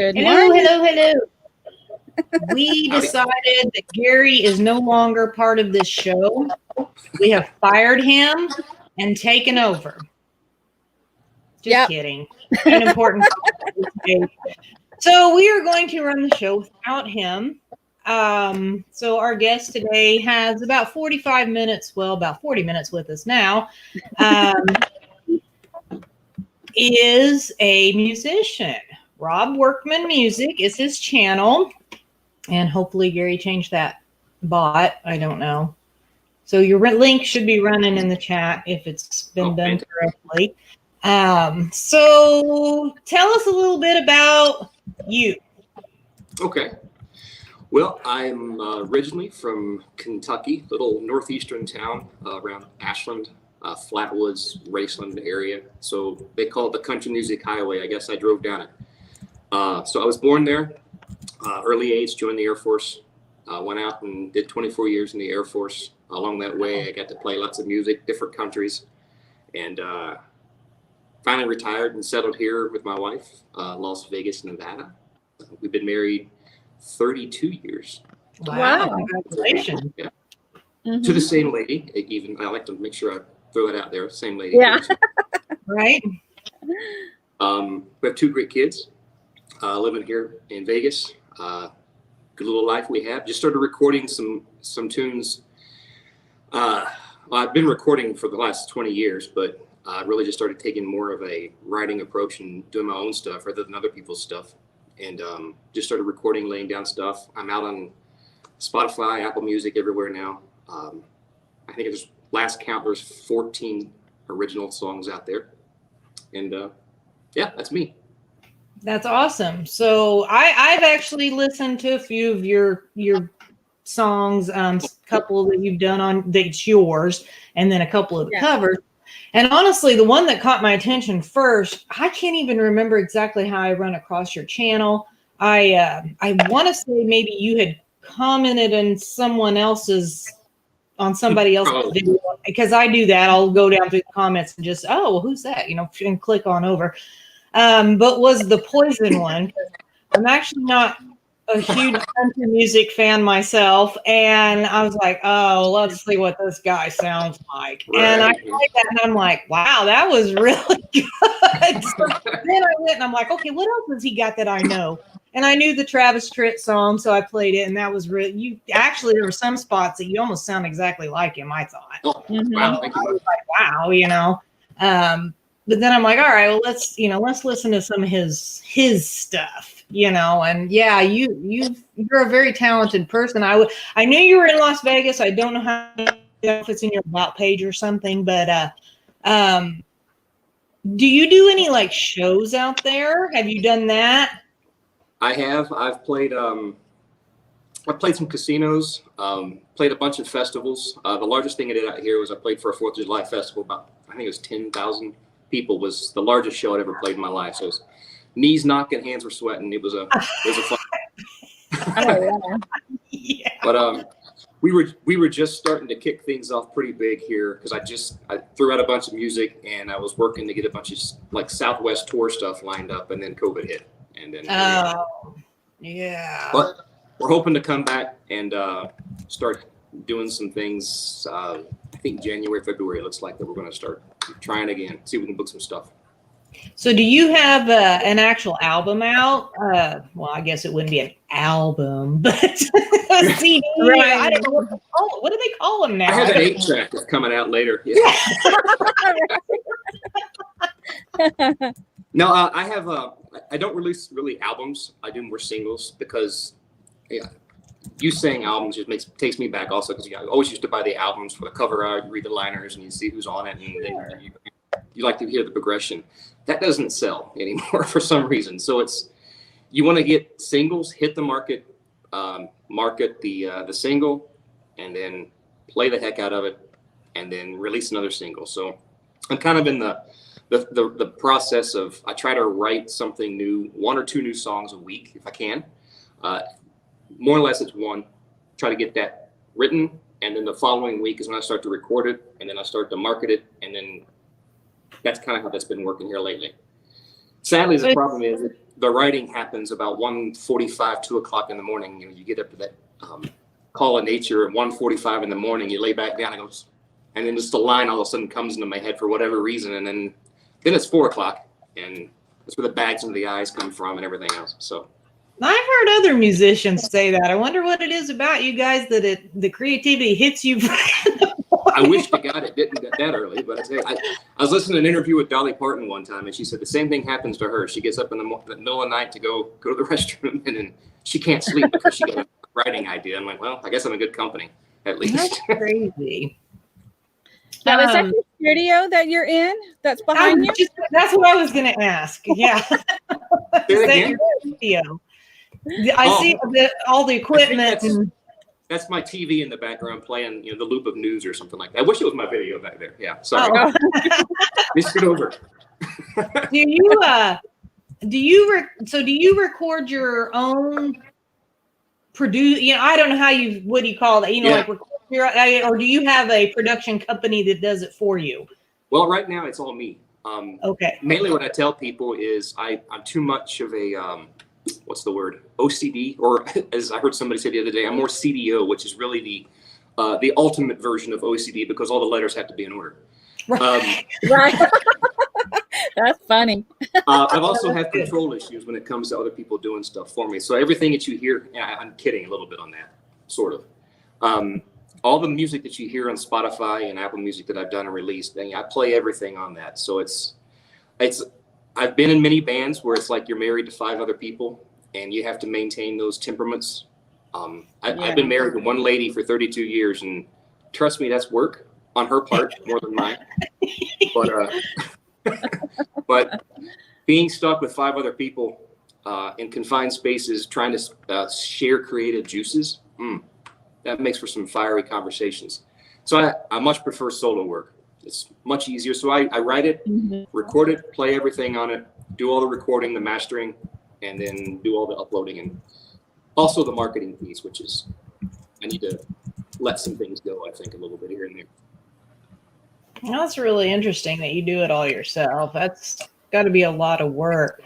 Good Hello, morning. hello, hello. We decided that Gary is no longer part of this show. We have fired him and taken over. Just kidding. An important So we are going to run the show without him. So our guest today has about 45 minutes, well, about 40 minutes with us now. Is a musician. Rob Workman Music is his channel. And hopefully Gary changed that bot. I don't know. So your link should be running in the chat if it's been done correctly. So tell us a little bit about you. Okay. Well, I'm originally from Kentucky, little northeastern town around Ashland, Flatwoods, Raceland area. So they call it the Country Music Highway. I guess I drove down it. So I was born there, early age, joined the Air Force, went out and did 24 years in the Air Force. Along that way, I got to play lots of music, different countries, and finally retired and settled here with my wife, Las Vegas, Nevada. We've been married 32 years. Wow. Congratulations. Yeah. To the same lady, even. I like to make sure I throw it out there. Same lady. Yeah. Right. We have two great kids living here in Vegas. Good little life we have. Just started recording some tunes. Well, I've been recording for the last 20 years, but I really just started taking more of a writing approach and doing my own stuff rather than other people's stuff. And just started recording, laying down stuff. I'm out on Spotify, Apple Music, everywhere now. I think there's last count, there's 14 original songs out there. And yeah, that's me. That's awesome. So I've actually listened to a few of your songs, a couple that you've done on that's yours, and then a couple of the covers. And honestly, the one that caught my attention first, I can't even remember exactly how I run across your channel. I want to say maybe you had commented on somebody else's video, because I do that. I'll go down through the comments and just, oh, well, who's that? You know, and click on over. But was the Poison one. I'm actually not a huge country music fan myself, and I was like, oh, let's see what this guy sounds like. Right. And I played that, and I'm like, wow, that was really good. So then I went and I'm like, okay, what else has he got that I know? And I knew the Travis Tritt song, so I played it, and that was really there were some spots that you almost sound exactly like him, I thought. Oh, wow, I was like, wow, you know. But then I'm like, all right, well, let's listen to some of his stuff, you know. And yeah, you're a very talented person. I knew you were in Las Vegas. I don't know if it's in your about page or something, but do you do any like shows out there? Have you done that? I have. I've played some casinos, played a bunch of festivals. The largest thing I did out here was I played for a 4th of July festival. I think it was 10,000 people was the largest show I'd ever played in my life. So it was knees knocking, hands were sweating. It was a fun. Oh, yeah. But we were just starting to kick things off pretty big here because I threw out a bunch of music and I was working to get a bunch of like Southwest tour stuff lined up, and then COVID hit. And then yeah. But we're hoping to come back and start doing some things. I think January, February, it looks like that we're going to start trying again, see if we can book some stuff. So do you have an actual album out? Well, I guess it wouldn't be an album, but a CD. Right. I don't know what to call it. What do they call them now? I have an 8-track that's coming out later. Yeah. No, I have. I don't release really albums. I do more singles because, yeah, you saying albums just takes me back also because I always used to buy the albums for the cover art, you read the liners, and you see who's on it, and then you like to hear the progression. That doesn't sell anymore for some reason. So you want to get singles, hit the market, market the single, and then play the heck out of it, and then release another single. So I'm kind of in the process of, I try to write something new, 1 or 2 new songs a week if I can. More or less it's one. Try to get that written, and then the following week is when I start to record it, and then I start to market it, and then that's kind of how that's been working here lately. Sadly, the problem is the writing happens about 1:45, 2 o'clock in the morning. You know, you get up to that call of nature at 1:45 in the morning. You lay back down and goes, and then just a line all of a sudden comes into my head for whatever reason, and then it's 4 o'clock, and that's where the bags under the eyes come from and everything else. So I've heard other musicians say that. I wonder what it is about you guys that the creativity hits you. I wish to God it didn't get that early, but I was listening to an interview with Dolly Parton one time, and she said the same thing happens to her. She gets up in the middle of the night to go to the restroom, and then she can't sleep because she got a writing idea. I'm like, well, I guess I'm in good company, at least. That's crazy. Now, is that the studio that you're in that's behind you? That's what I was going to ask. Yeah. Is that your studio? I see all the equipment. That's my TV in the background playing, you know, the loop of news or something like that. I wish it was my video back there. Yeah, sorry. Oh. Missed it over. Do you record your own produce? You know, I don't know what do you call that? You know, like record or do you have a production company that does it for you? Well, right now it's all me. Okay. Mainly what I tell people is I'm too much of a what's the word? OCD, or as I heard somebody say the other day, I'm more CDO, which is really the ultimate version of OCD because all the letters have to be in order. Right. That's funny. I've also had control issues when it comes to other people doing stuff for me. So everything that you hear, I'm kidding a little bit on that, sort of. All the music that you hear on Spotify and Apple Music that I've done and released, I play everything on that. So I've been in many bands where it's like you're married to 5 other people and you have to maintain those temperaments. I've been married to one lady for 32 years, and trust me, that's work on her part more than mine. But being stuck with 5 other people in confined spaces, trying to share creative juices, that makes for some fiery conversations. So I much prefer solo work. It's much easier. So I write it, record it, play everything on it, do all the recording, the mastering, and then do all the uploading, and also the marketing piece, which is I need to let some things go, I think, a little bit here and there. Well, that's really interesting that you do it all yourself. That's got to be a lot of work.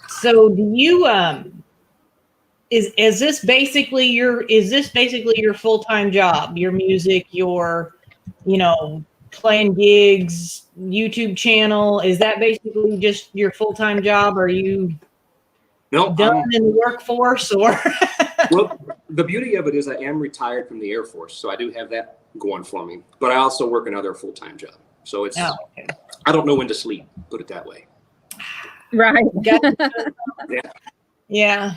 So do you is this basically your full-time job, your music, your, you know, playing gigs, YouTube channel? Is that basically just your full-time job? Are you done in the workforce, or? Well, the beauty of it is I am retired from the Air Force, so I do have that going for me. But I also work another full-time job, so it's I don't know when to sleep. Put it that way. Right. Yeah.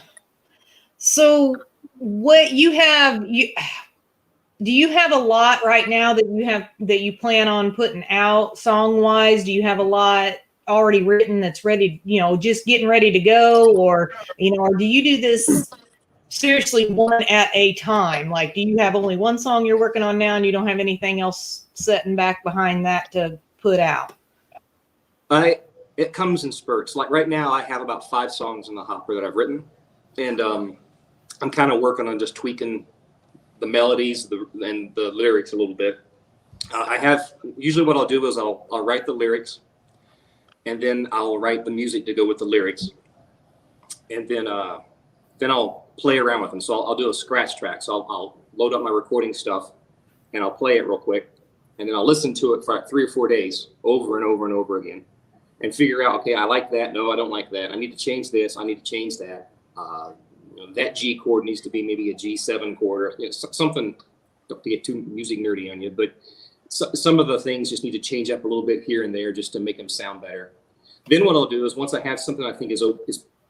So what do you have a lot right now that you plan on putting out song-wise? Do you have a lot already written that's ready, you know, just getting ready to go, or, you know, or do you do this seriously one at a time? Like, do you have only one song you're working on now and you don't have anything else sitting back behind that to put out? It comes in spurts. Like right now I have about 5 songs in the hopper that I've written, and I'm kind of working on just tweaking the melodies and the lyrics a little bit. Usually what I'll do is I'll write the lyrics, and then I'll write the music to go with the lyrics, and then I'll play around with them. So I'll do a scratch track. So I'll load up my recording stuff, and I'll play it real quick, and then I'll listen to it for like 3 or 4 days over and over and over again, and figure out, okay, I like that. No, I don't like that. I need to change this. I need to change that. You know, that G chord needs to be maybe a G7 chord, or, you know, something. Don't to get too music nerdy on you, but some of the things just need to change up a little bit here and there just to make them sound better. Then what I'll do is, once I have something I think is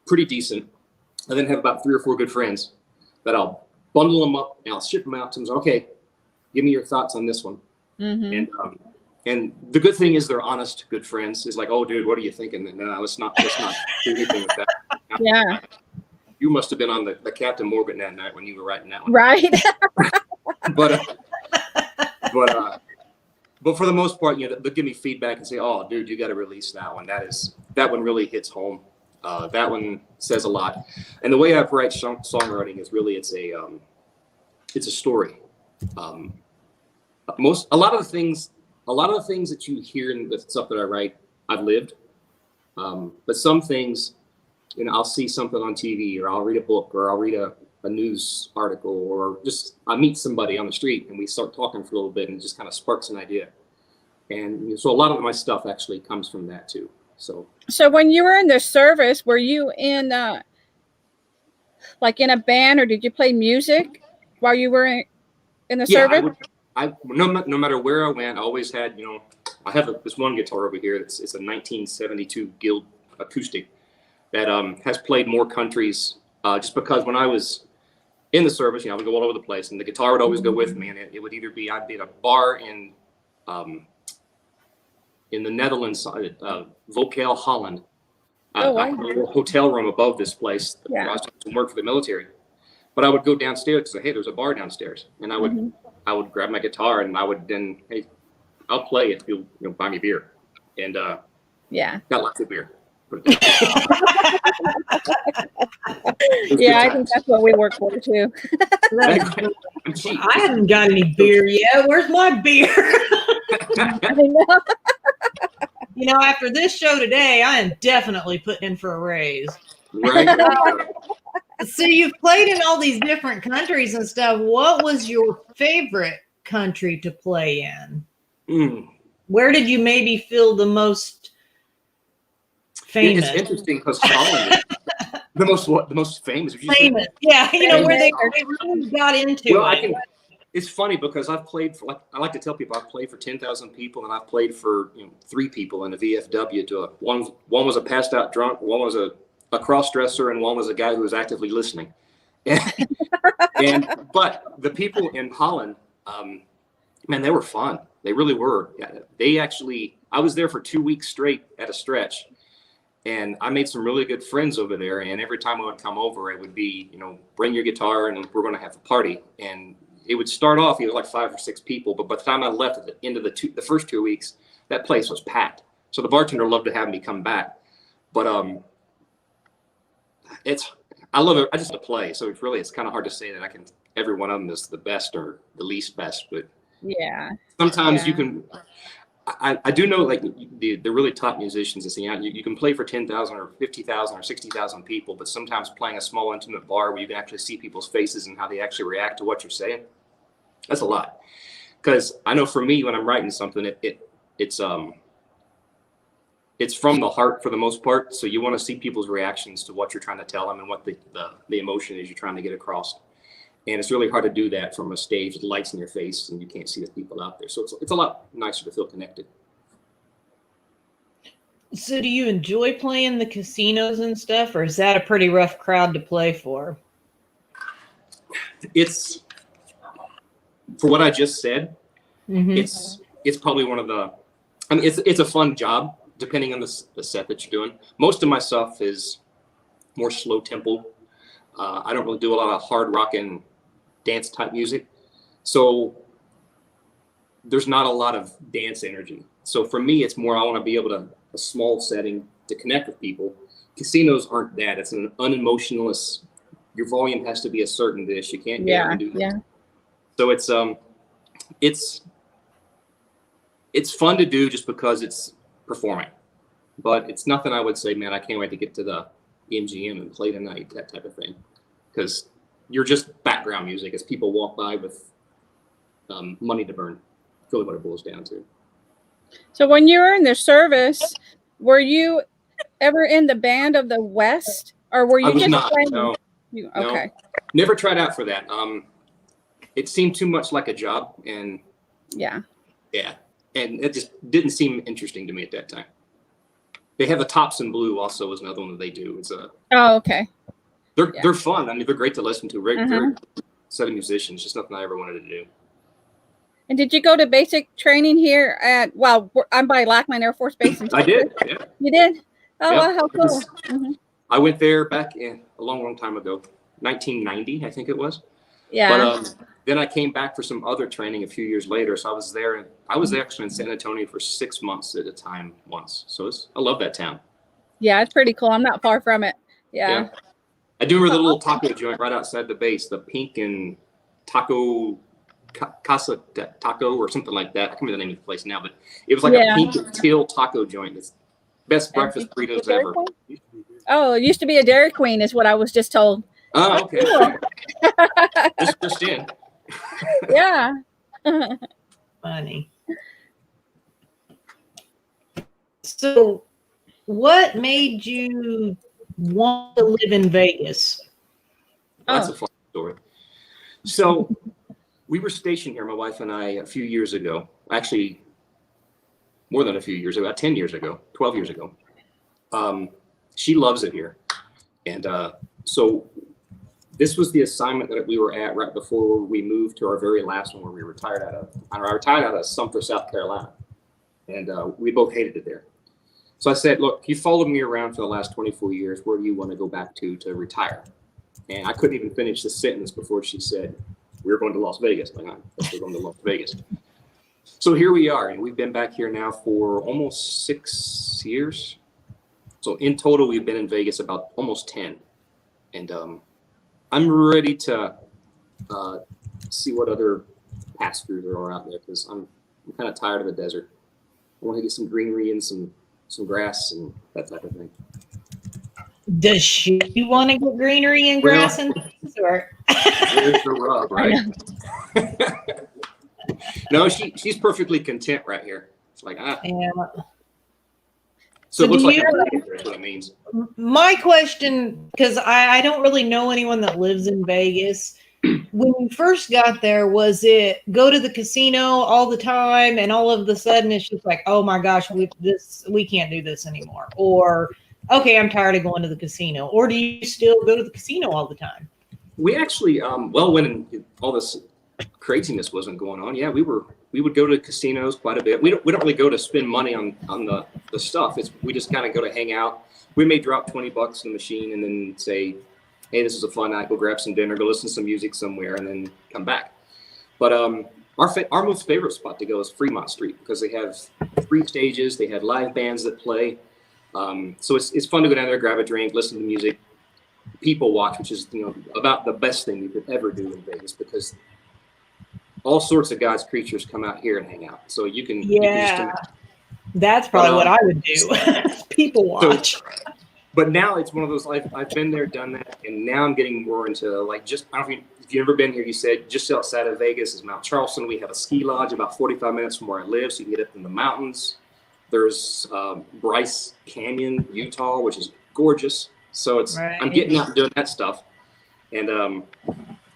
pretty decent, I then have about 3 or 4 good friends that I'll bundle them up and I'll ship them out to them. So, okay, give me your thoughts on this one. And the good thing is they're honest, good friends. It's like, oh, dude, what are you thinking? And, no, let's not do anything with that. Yeah. You must have been on the Captain Morgan that night when you were writing that one. Right. But for the most part, you know, they'll give me feedback and say, oh, dude, you got to release that one. That one really hits home. That one says a lot. And the way I write songwriting is really, it's a story. A lot of the things that you hear in the stuff that I write, I've lived. But some things, you know, I'll see something on TV, or I'll read a book, or I'll read a news article, or just I meet somebody on the street and we start talking for a little bit and it just kind of sparks an idea. And so a lot of my stuff actually comes from that too. So when you were in the service, were you in like in a band, or did you play music while you were in the service? No matter where I went, I always had, you know, I have this one guitar over here. It's a 1972 Guild acoustic that has played more countries, just because when I was in the service, you know, I would go all over the place, and the guitar would always go with me. And it would either be, I'd be at a bar in the Netherlands, Vocal, Holland. Oh, wow. I had a little hotel room above this place. Yeah. I was doing some work for the military, but I would go downstairs and say, hey, there's a bar downstairs, and I would grab my guitar and I would then, hey, I'll play if you'll, you know, buy me beer, and got lots of beer. Yeah, I think that's what we work for too. I haven't got any beer yet. Where's my beer? I know. You know, after this show today, I am definitely putting in for a raise. Right. So you've played in all these different countries and stuff. What was your favorite country to play in? Where did you maybe feel the most famous? It's interesting because Holland is the most famous. Famous, yeah. You know, where they really got into it. It's funny because I've played for, like, I like to tell people I've played for 10,000 people, and I've played for, you know, 3 people in a VFW. One was a passed out drunk, one was a cross dresser, and one was a guy who was actively listening. But the people in Holland, man, they were fun. They really were. They actually, I was there for 2 weeks straight at a stretch, and I made some really good friends over there. And every time I would come over, it would be, you know, bring your guitar and we're going to have a party. And it would start off, it was like 5 or 6 people, but by the time I left at the end of the first 2 weeks, that place was packed. So the bartender loved to have me come back. But I love it. I just to play, so it's kind of hard to say that every one of them is the best or the least best. But yeah, sometimes you can. I do know, like, the really top musicians that sing out, you can play for 10,000 or 50,000 or 60,000 people, but sometimes playing a small intimate bar where you can actually see people's faces and how they actually react to what you're saying, that's a lot. Because I know for me, when I'm writing something, it's from the heart for the most part. So you want to see people's reactions to what you're trying to tell them and what the emotion is you're trying to get across. And it's really hard to do that from a stage with lights in your face and you can't see the people out there. So it's a lot nicer to feel connected. So do you enjoy playing the casinos and stuff, or is that a pretty rough crowd to play for? It's, for what I just said, it's probably one of the, I mean, it's a fun job depending on the set that you're doing. Most of my stuff is more slow tempo. I don't really do a lot of hard rockin' dance type music. So there's not a lot of dance energy. So for me, it's more, I want to be able to, a small setting to connect with people. Casinos aren't that. It's an unemotionalist, your volume has to be a certain this. You can't get and do that. Yeah. So it's fun to do just because it's performing. But it's nothing I would say, man, I can't wait to get to the MGM and play tonight, that type of thing. Because you're just background music as people walk by with money to burn. That's really what it boils down to. So when you were in the service, were you ever in the band of the West, or were you just not, playing? no. Okay. No. Never tried out for that. It seemed too much like a job, and yeah, and it just didn't seem interesting to me at that time. They have a Tops in Blue also is another one that they do. It's a okay. They're fun. I mean, they're great to listen to. Great set of musicians. Just nothing I ever wanted to do. And did you go to basic training here at? Well, I'm by Lackland Air Force Base in Texas. I did. Yeah. You did? Oh, yeah. wow, how cool! I went there back in a long time ago, 1990, I think it was. Yeah. But then I came back for some other training a few years later. So I was there. I was actually in San Antonio for 6 months at a time once. So I love that town. Yeah, it's pretty cool. I'm not far from it. Yeah. I do remember the little taco joint right outside the base, the Pink and Taco Casa Taco or something like that. I can't remember the name of the place now, but it was like a pink and teal taco joint. It's best breakfast burritos ever. Oh, it used to be a Dairy Queen, is what I was just told. Oh, okay. Just in. Yeah. Funny. So, what made you want to live in Vegas? That's a fun story. So we were stationed here, my wife and I, a few years ago. Actually, more than a few years ago, about 10 years ago, 12 years ago. She loves it here. And so this was the assignment that we were at right before we moved to our very last one where we retired out of. I retired out of Sumter, South Carolina. And we both hated it there. So I said, look, you followed me around for the last 24 years. Where do you want to go back to retire? And I couldn't even finish the sentence before she said, we're going to Las Vegas. I'm like, we're going to Las Vegas. So here we are. And we've been back here now for almost 6 years. So in total, we've been in Vegas about almost 10. And I'm ready to see what other pastures there are out there because I'm kind of tired of the desert. I want to get some greenery and some grass and that type of thing. Does she want to get greenery and grass and things, or? There's the rub, right? No, she's perfectly content right here. It's like, Yeah. So it looks like that's what it means. My question, because I don't really know anyone that lives in Vegas. When you first got there, was it go to the casino all the time and all of a sudden it's just like, oh my gosh, we can't do this anymore? Or, okay, I'm tired of going to the casino. Or do you still go to the casino all the time? We actually, when all this craziness wasn't going on, yeah, we would go to casinos quite a bit. We don't really go to spend money on the stuff. We just kind of go to hang out. We may drop $20 in the machine and then say, hey, this is a fun night. Go grab some dinner, go listen to some music somewhere, and then come back. But our most favorite spot to go is Fremont Street because they have 3 stages. They have live bands that play. So it's fun to go down there, grab a drink, listen to music, people watch, which is about the best thing you could ever do in Vegas because all sorts of God's creatures come out here and hang out. So you can that's probably what I would do. People watch. But now it's one of those, I've been there, done that, and now I'm getting more into I don't know if you've ever been here. You said just outside of Vegas is Mount Charleston. We have a ski lodge about 45 minutes from where I live, so you can get up in the mountains. There's Bryce Canyon, Utah, which is gorgeous. So I'm getting out and doing that stuff, and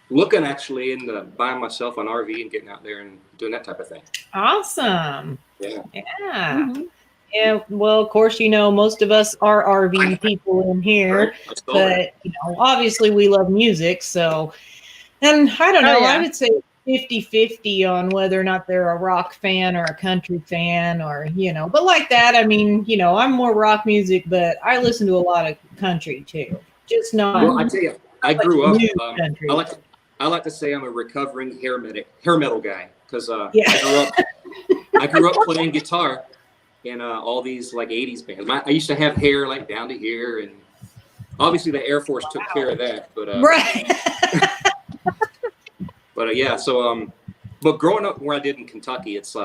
looking actually into buying myself an RV and getting out there and doing that type of thing. Awesome. Yeah. Mm-hmm. Yeah, well, of course, most of us are RV people in here, right. But, obviously we love music. So, and I don't know, I would say 50-50 on whether or not they're a rock fan or a country fan or, but like that, I mean, I'm more rock music, but I listen to a lot of country too. Just not. Well, I tell you, I grew up, I like to say I'm a recovering hair metal guy because I grew up playing guitar in all these 80s bands. I used to have hair down to here, and obviously the Air Force took care of that. But right. But yeah, so but growing up where I did in Kentucky, it's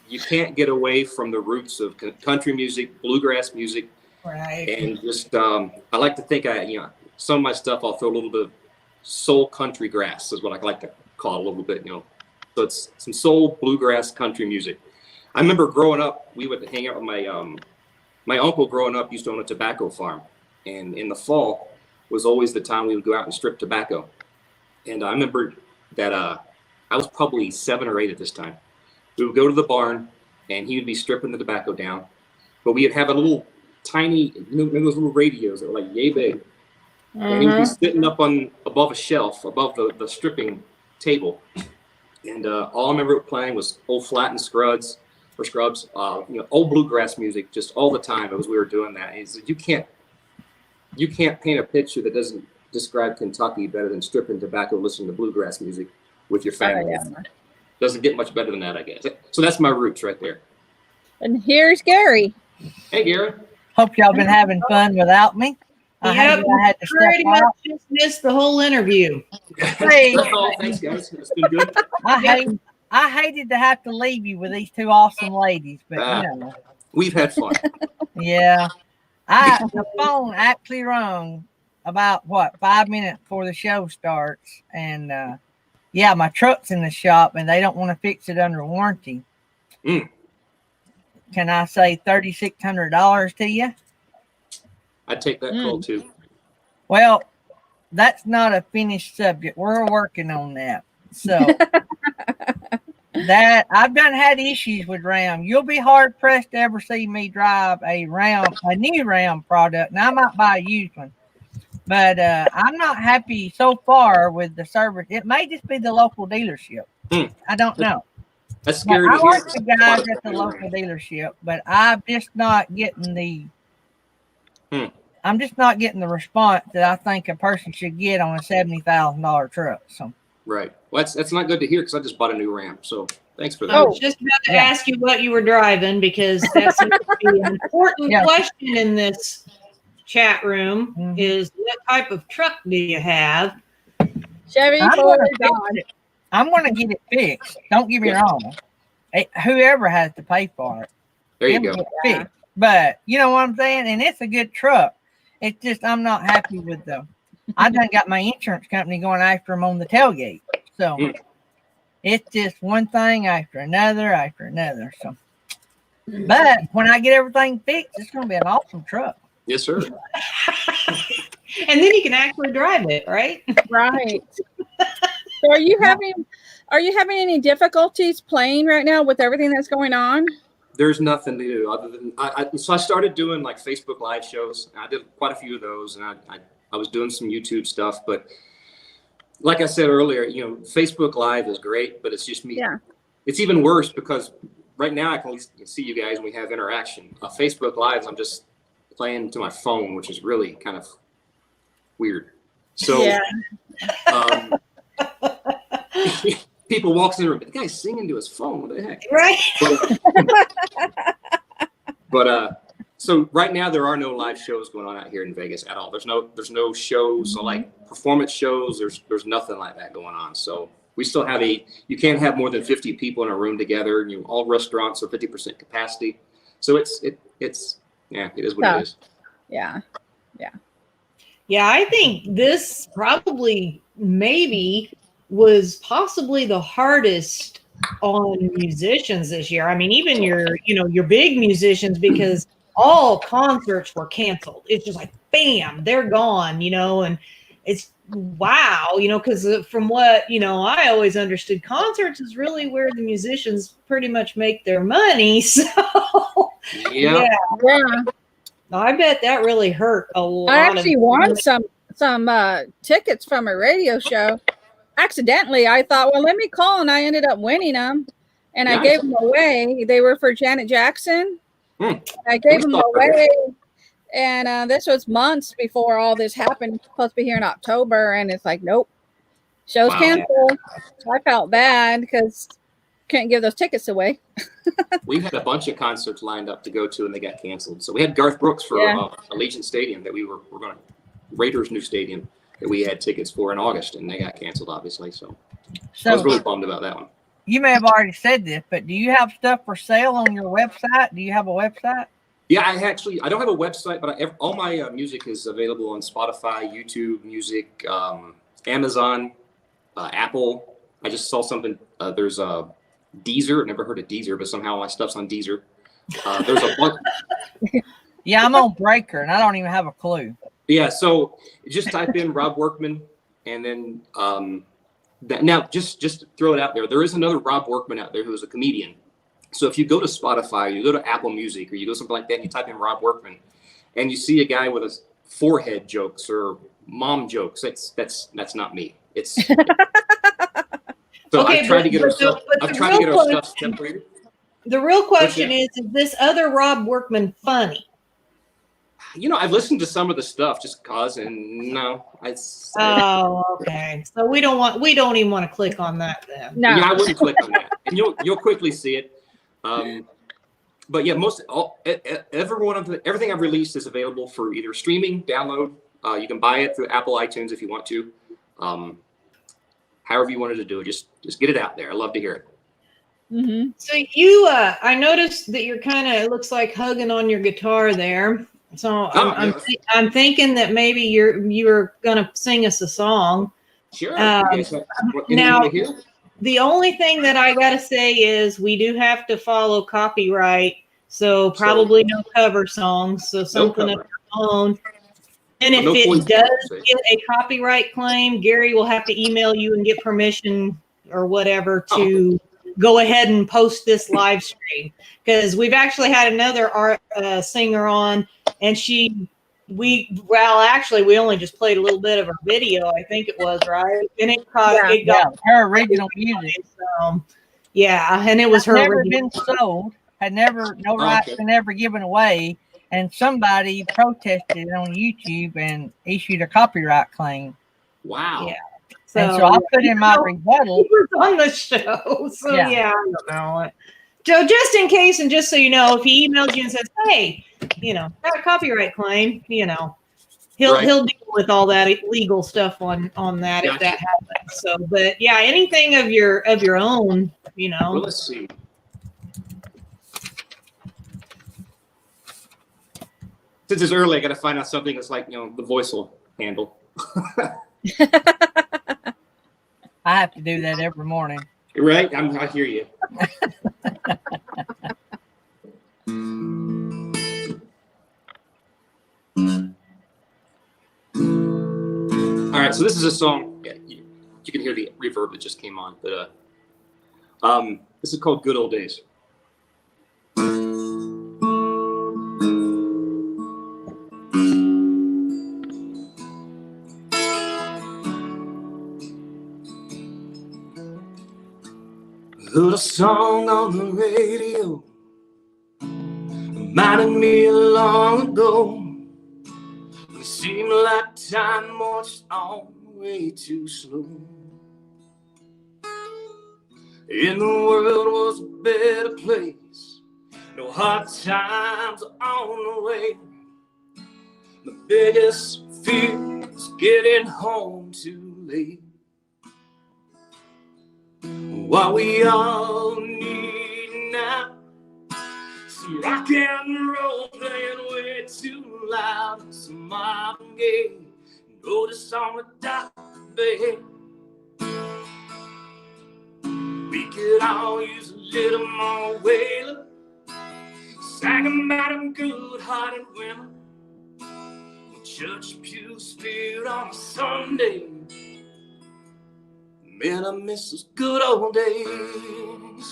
you can't get away from the roots of country music, bluegrass music, right? And just I like to think some of my stuff I'll throw a little bit of soul country grass is what I like to call it a little bit, So it's some soul bluegrass country music. I remember growing up, we would hang out with my uncle growing up used to own a tobacco farm. And in the fall was always the time we would go out and strip tobacco. And I remember that I was probably 7 or 8 at this time. We would go to the barn and he would be stripping the tobacco down. But we'd have a little tiny, those little radios that were yay big. Mm-hmm. And he would be sitting up above a shelf, above the stripping table. And all I remember playing was old Flatt and Scrubs, old bluegrass music, just all the time as we were doing that. He said, you can't paint a picture that doesn't describe Kentucky better than stripping tobacco, listening to bluegrass music with your family. Doesn't get much better than that, I guess. So that's my roots right there. And here's Gary. Hey, Gary. Hope y'all been having fun without me. I had to pretty much just missed the whole interview. Hey. That's all. Thanks, guys. It's been good. I hated to have to leave you with these 2 awesome ladies, but we've had fun. Yeah. The phone actually rung about 5 minutes before the show starts, and yeah, my truck's in the shop, and they don't want to fix it under warranty. Mm. Can I say $3,600 to you? I'd take that call too. Well, that's not a finished subject. We're working on that. So that I've had issues with Ram. You'll be hard pressed to ever see me drive a new Ram product. And I might buy a used one, but I'm not happy so far with the service. It may just be the local dealership. I don't know. That's scary I to hear. like the guys at the local dealership, but I'm just not getting the. I'm just not getting the response that I think a person should get on a $70,000 truck. So right. Well, that's not good to hear because I just bought a new Ram. So thanks for that. I was just about to ask you what you were driving because that seems to be an important question in this chat room. Is what type of truck do you have? Chevy. I'm going to get it fixed. Don't get me wrong. Whoever has to pay for it. There you go. Fixed. But you know what I'm saying? And it's a good truck. It's just I'm not happy with them. I done got my insurance company going after them on the tailgate. So it's just one thing after another. So, but when I get everything fixed, it's going to be an awesome truck. Yes, sir. And then you can actually drive it, right? Right. So are you having any difficulties playing right now with everything that's going on? There's nothing to do other than so I started doing like Facebook live shows. I did quite a few of those, and I was doing some YouTube stuff. But like I said earlier, Facebook Live is great, but it's just me. Yeah. It's even worse because right now I can see you guys and we have interaction. Facebook Lives, I'm just playing to my phone, which is really kind of weird. So people walks in the room, the guy's singing to his phone. What the heck? Right. But so right now there are no live shows going on out here in Vegas at all. There's no shows, so like performance shows. There's nothing like that going on. So we still have you can't have more than 50 people in a room together. All restaurants are 50% capacity. So it is what it is. Yeah. Yeah, I think this probably maybe was possibly the hardest on musicians this year. I mean, even your big musicians, because all concerts were canceled. It's just like, bam, they're gone, and it's wow, because from what, I always understood, concerts is really where the musicians pretty much make their money. So yeah. I bet that really hurt a lot. I actually won some tickets from a radio show. Accidentally, I thought, well, let me call, and I ended up winning them, and I gave them away. They were for Janet Jackson. I gave them away, and this was months before all this happened. It's supposed to be here in October, and it's like, nope, show's canceled. So I felt bad because couldn't give those tickets away. We had a bunch of concerts lined up to go to, and they got canceled. So we had Garth Brooks for Allegiant Stadium that we're going to Raiders' new stadium that we had tickets for in August, and they got canceled, obviously. So I was really bummed about that one. You may have already said this, but do you have stuff for sale on your website? Do you have a website? Yeah, I don't have a website, but all my music is available on Spotify, YouTube Music, Amazon, Apple. I just saw something. There's a Deezer. Never heard of Deezer, but somehow my stuff's on Deezer. There's a bunch. Yeah, I'm on Breaker, and I don't even have a clue. Yeah, so just type in Rob Workman, and then now just throw it out there. There is another Rob Workman out there who is a comedian. So if you go to Spotify, you go to Apple Music, or you go something like that, and you type in Rob Workman, and you see a guy with a forehead jokes or mom jokes, that's not me. It's so I've tried to get our stuff. I've tried to get our stuff separated. The real question is this other Rob Workman funny? I've listened to some of the stuff just cause, and no, oh, okay. So we don't even want to click on that then. No, yeah, I wouldn't click on that, and you'll quickly see it. But yeah, everything I've released is available for either streaming, download. You can buy it through Apple iTunes if you want to. However you wanted to do it, just get it out there. I love to hear it. Mm-hmm. So you, I noticed that you're kind of, it looks like hugging on your guitar there. So I'm thinking that maybe you're gonna sing us a song. Sure. Now, the only thing that I gotta say is we do have to follow copyright, so probably no cover songs. So something of your own. And if it does get a copyright claim, Gary will have to email you and get permission or whatever to go ahead and post this live stream. Because we've actually had another singer on, and we only just played a little bit of her video, I think it was, right? And it got her original music. So, yeah, and it was her never original. been sold, no rights been ever given away, and somebody protested on YouTube and issued a copyright claim. Wow. Yeah. So I put in my rebuttal. He was on the show. So yeah, I don't know. So just in case, and just so you know, if he emails you and says, "Hey, got a copyright claim," he'll deal with all that legal stuff on that if that happens. So, but yeah, anything of your own, Well, let's see. Since it's early, I got to find out something that's like the voice will handle. I have to do that every morning. Right? I hear you. All right, so this is a song. Yeah, you can hear the reverb that just came on, but this is called "Good Old Days." Heard a song on the radio, reminded me of long ago. It seemed like time marched on way too slow. And the world was a better place. No hard times are on the way. The biggest fear is getting home too late. What we all need now, some rock and roll playing way too loud, some Marvin Gaye, Odyssey on the dock, babe. We could all use a little more wailing, sang about them good-hearted women, the church pew spirit on a Sunday. Man, I miss those good old days.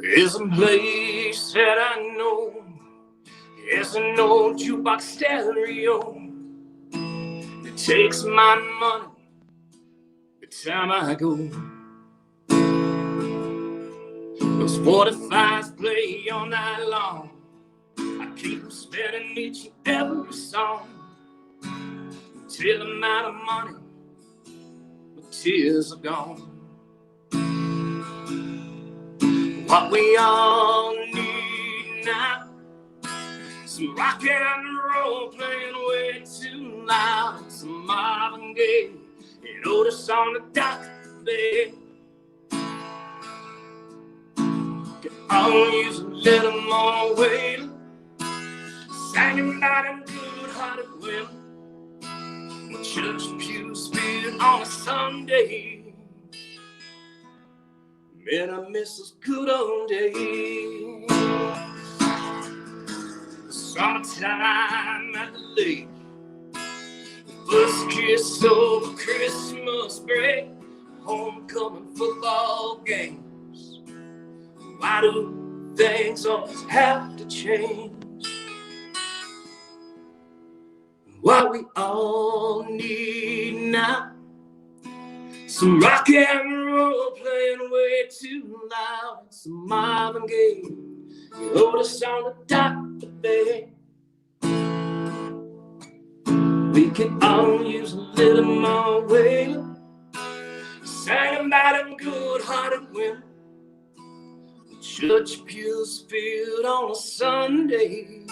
There's a place that I know, there's an old jukebox stereo. It takes my money the time I go. Those 45s play all night long. I keep them spinning each and every song. Till I'm out of money, my tears are gone. What we all need now, some rock and roll playing way too loud, some Marvin Gaye and Otis on the dock, babe. Could all use a little more wailing, singing about them good-hearted women. Church pew spirit on a Sunday. Man, I miss those good old days. The summertime at the lake, the first kiss over Christmas break, homecoming football games. Why do things always have to change? What we all need now, some rock and roll playing way too loud, some Marvin Gaye, Otis on the dock, babe. We could all use a little more wailing, sang about them good-hearted women, the church pews filled on a Sunday.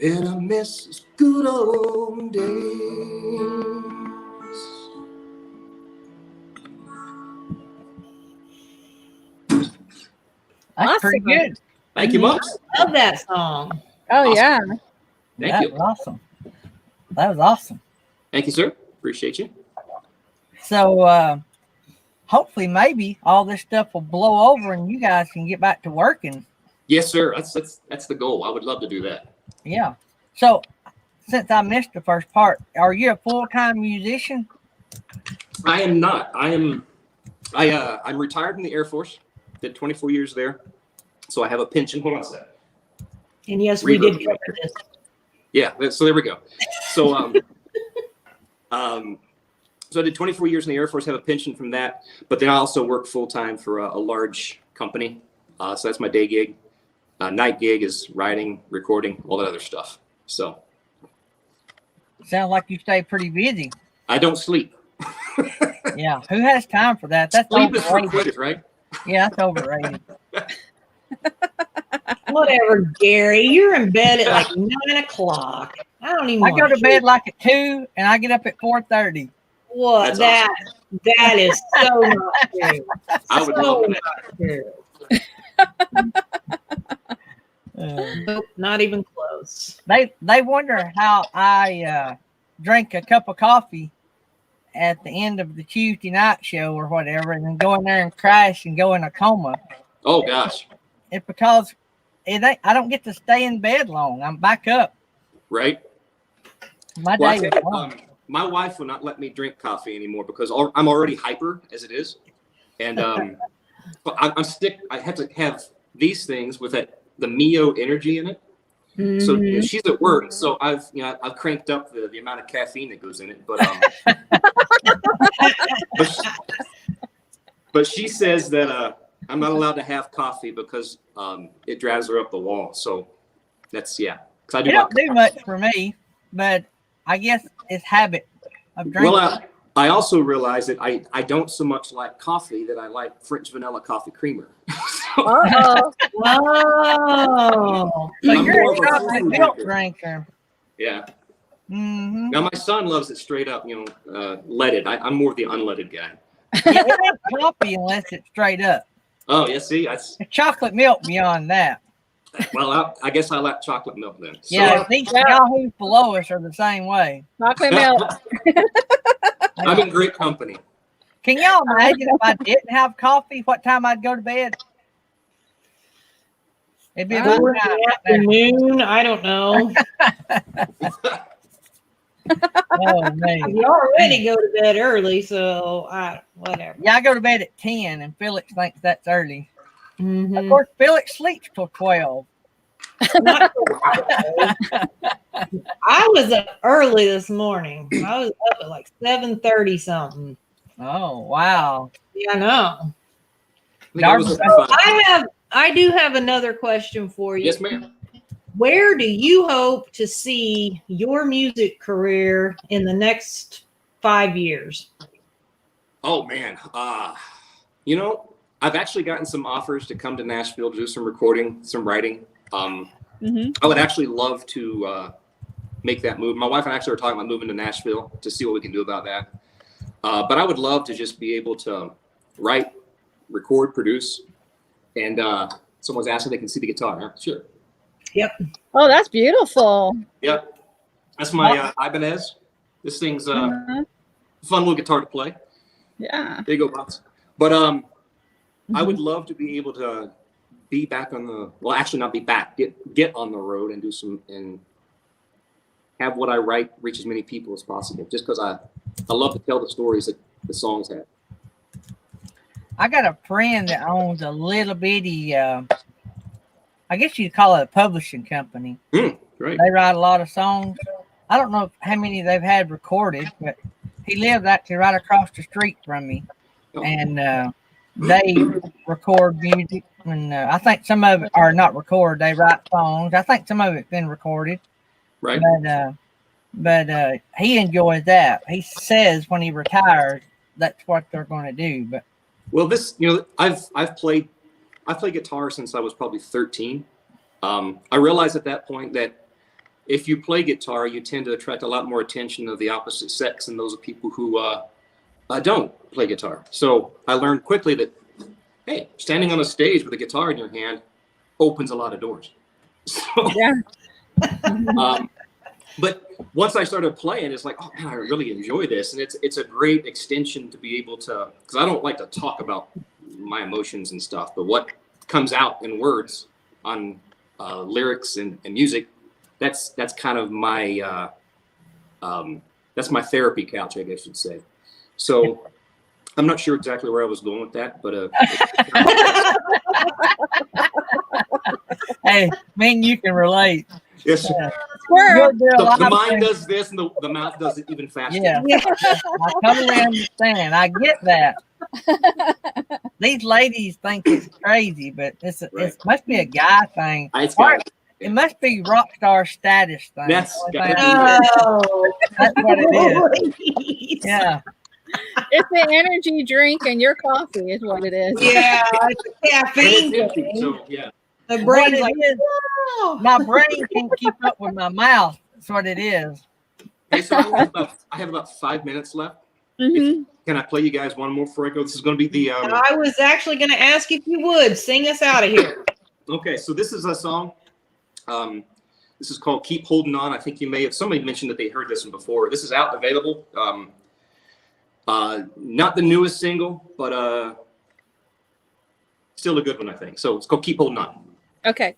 And I miss those good old days. That's Awesome. pretty good. Thank you much. Love that song. Oh Awesome. yeah. Thank That you. was awesome. That was awesome. Thank you, sir. Appreciate you. So hopefully maybe all this stuff will blow over and you guys can get back to working. Yes, sir. That's the goal. I would love to do that. Yeah. So since I missed the first part, are you a full-time musician? I am not. I'm retired from the Air Force. Did 24 years there. So I have a pension. Hold on a second. And yes, we did Reverb. cover this. Yeah, so there we go. So so I did 24 years in the Air Force, have a pension from that, but then I also work full-time for a large company. So that's my day gig. Night gig is writing, recording, all that other stuff. So Sounds like you stay pretty busy. I don't sleep. Yeah. Who has time for that? That's Sleep is for overrated. quitters, right? Yeah, that's overrated. Whatever, Gary. You're in bed at like 9 o'clock. I don't even I go wanna to bed like at 2 and I get up at 4:30. What? That's That is so not true. I would So love not that. true. Nope, not even close. They wonder how I drink a cup of coffee at the end of the Tuesday night show or whatever, and then go in there and crash and go in a coma. Oh gosh, It's because I don't get to stay in bed long. I'm back up. right? My Well, I day tell is you, long. my wife will not let me drink coffee anymore because I'm already hyper as it is, and but I'm stick. I have to have these things with the Mio energy in it. So you know, she's at work, so I've cranked up the amount of caffeine that goes in it, but she says that I'm not allowed to have coffee because it drives her up the wall. So that's Because I do. It don't do much for me, but I guess it's habit of drinking. Well, I also realize that I don't so much like coffee that I like French vanilla coffee creamer. Uh-oh. Wow. So I'm you're more a of a chocolate food milk drinker. drinker. Yeah. Mm-hmm. Now my son loves it straight up, leaded. I'm more of the unleaded guy. Yeah, it ain't coffee unless it's straight up. Oh yeah, see, Chocolate milk beyond that. well, I guess I like chocolate milk then. So, Yeah, these yahoos below us are the same way. Chocolate milk. I'm in great company. Can y'all imagine if I didn't have coffee, what time I'd go to bed? It'd be about 4 9 in the right there. afternoon. I don't know. Oh, man. You already go to bed early, so whatever. Yeah, I go to bed at 10, and Felix thinks that's early. Of Mhm. course, Felix sleeps till 12. Not so early. I was up early this morning. I was up at like 7:30 something. Oh, wow. Yeah, I know. I think I was Darby- up at 5. I do have another question for you. Yes, ma'am. Where do you hope to see your music career in the next 5 years? Oh man, I've actually gotten some offers to come to Nashville to do some recording, some writing. Mm-hmm. I would actually love to make that move. My wife and I actually were talking about moving to Nashville to see what we can do about that. But I would love to just be able to write, record, produce, and someone's asked if they can see the guitar. Huh? Sure. Yep. Oh, that's beautiful. Yep. That's my Adhd. This thing's a fun little guitar to play. Yeah. There you go, Box. But I would love to be able to be back on not be back, get on the road and do and have what I write reach as many people as possible, just because I love to tell the stories that the songs have. I got a friend that owns a little bitty, I guess you'd call it a publishing company. Right. They write a lot of songs. I don't know how many they've had recorded, but he lives actually right across the street from me. Oh. And they record music. And I think some of it are not record. They write songs. I think some of it's been recorded. Right. But he enjoys that. He says when he retires, that's what they're going to do. But Well, I've played guitar since I was probably 13. I realized at that point that if you play guitar, you tend to attract a lot more attention of the opposite sex and those of people who don't play guitar. So I learned quickly that hey, standing on a stage with a guitar in your hand opens a lot of doors. So, Yeah. But once I started playing, it's like, oh man, I really enjoy this, and it's a great extension to be able to, because I don't like to talk about my emotions and stuff, but what comes out in words on lyrics and music, that's kind of my that's my therapy couch, I guess you'd say. So I'm not sure exactly where I was going with that, but Hey, man, you can relate. yes, sir. Squirrel. The mind does this, and the mouth does it even faster. Yeah, I totally understand. I get that. These ladies think it's crazy, but it must be a guy thing. It must be rock star status thing. That's what it is. Yeah. It's the energy drink and your coffee is what it is. Yeah, it's a caffeine. So yeah. The brain's like, my brain can't keep up with my mouth. That's what it is. Hey, so I have about 5 minutes left. Mm-hmm. Can I play you guys one more before I go? This is going to be the. I was actually going to ask if you would sing us out of here. Okay, so this is a song. This is called "Keep Holding On." I think somebody mentioned that they heard this one before. This is out, available. Not the newest single, but still a good one, I think. So it's called "Keep Holding On." Okay.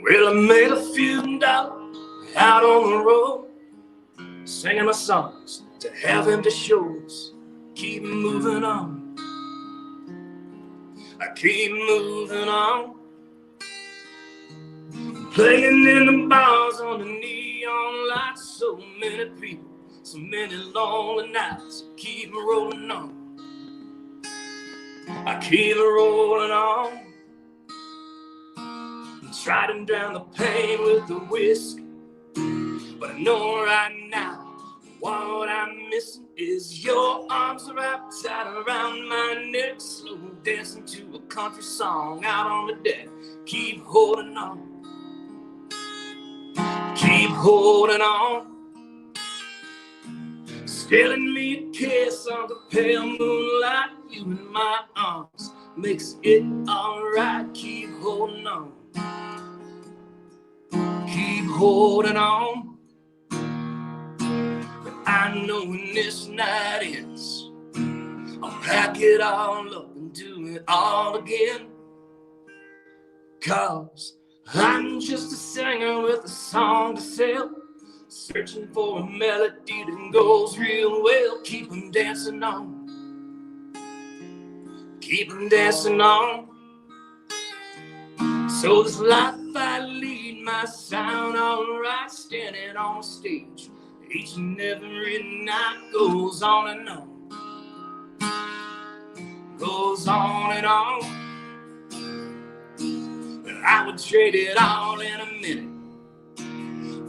Well, I made a few dollars out on the road, singing my songs to have empty shows. Keep moving on. I keep moving on. Playing in the bars on the neon lights. So many people, so many lonely nights. Keep rolling on. I keep rolling on. Try to drown the pain with the whiskey, but I know right now what I'm missing is your arms wrapped tight around my neck, slow dancing to a country song out on the deck. Keep holding on, keep holding on. Stealing me a kiss on the pale moonlight, you in my arms makes it alright. Keep holding on. Keep holding on, but I know when this night ends, I'll pack it all up and do it all again. 'Cause I'm just a singer with a song to sell, searching for a melody that goes real well. Keep 'em dancing on, keep 'em dancing on. So this life I lead, my sound alright, standing on stage. Each and every night goes on and on, goes on and on. But I would trade it all in a minute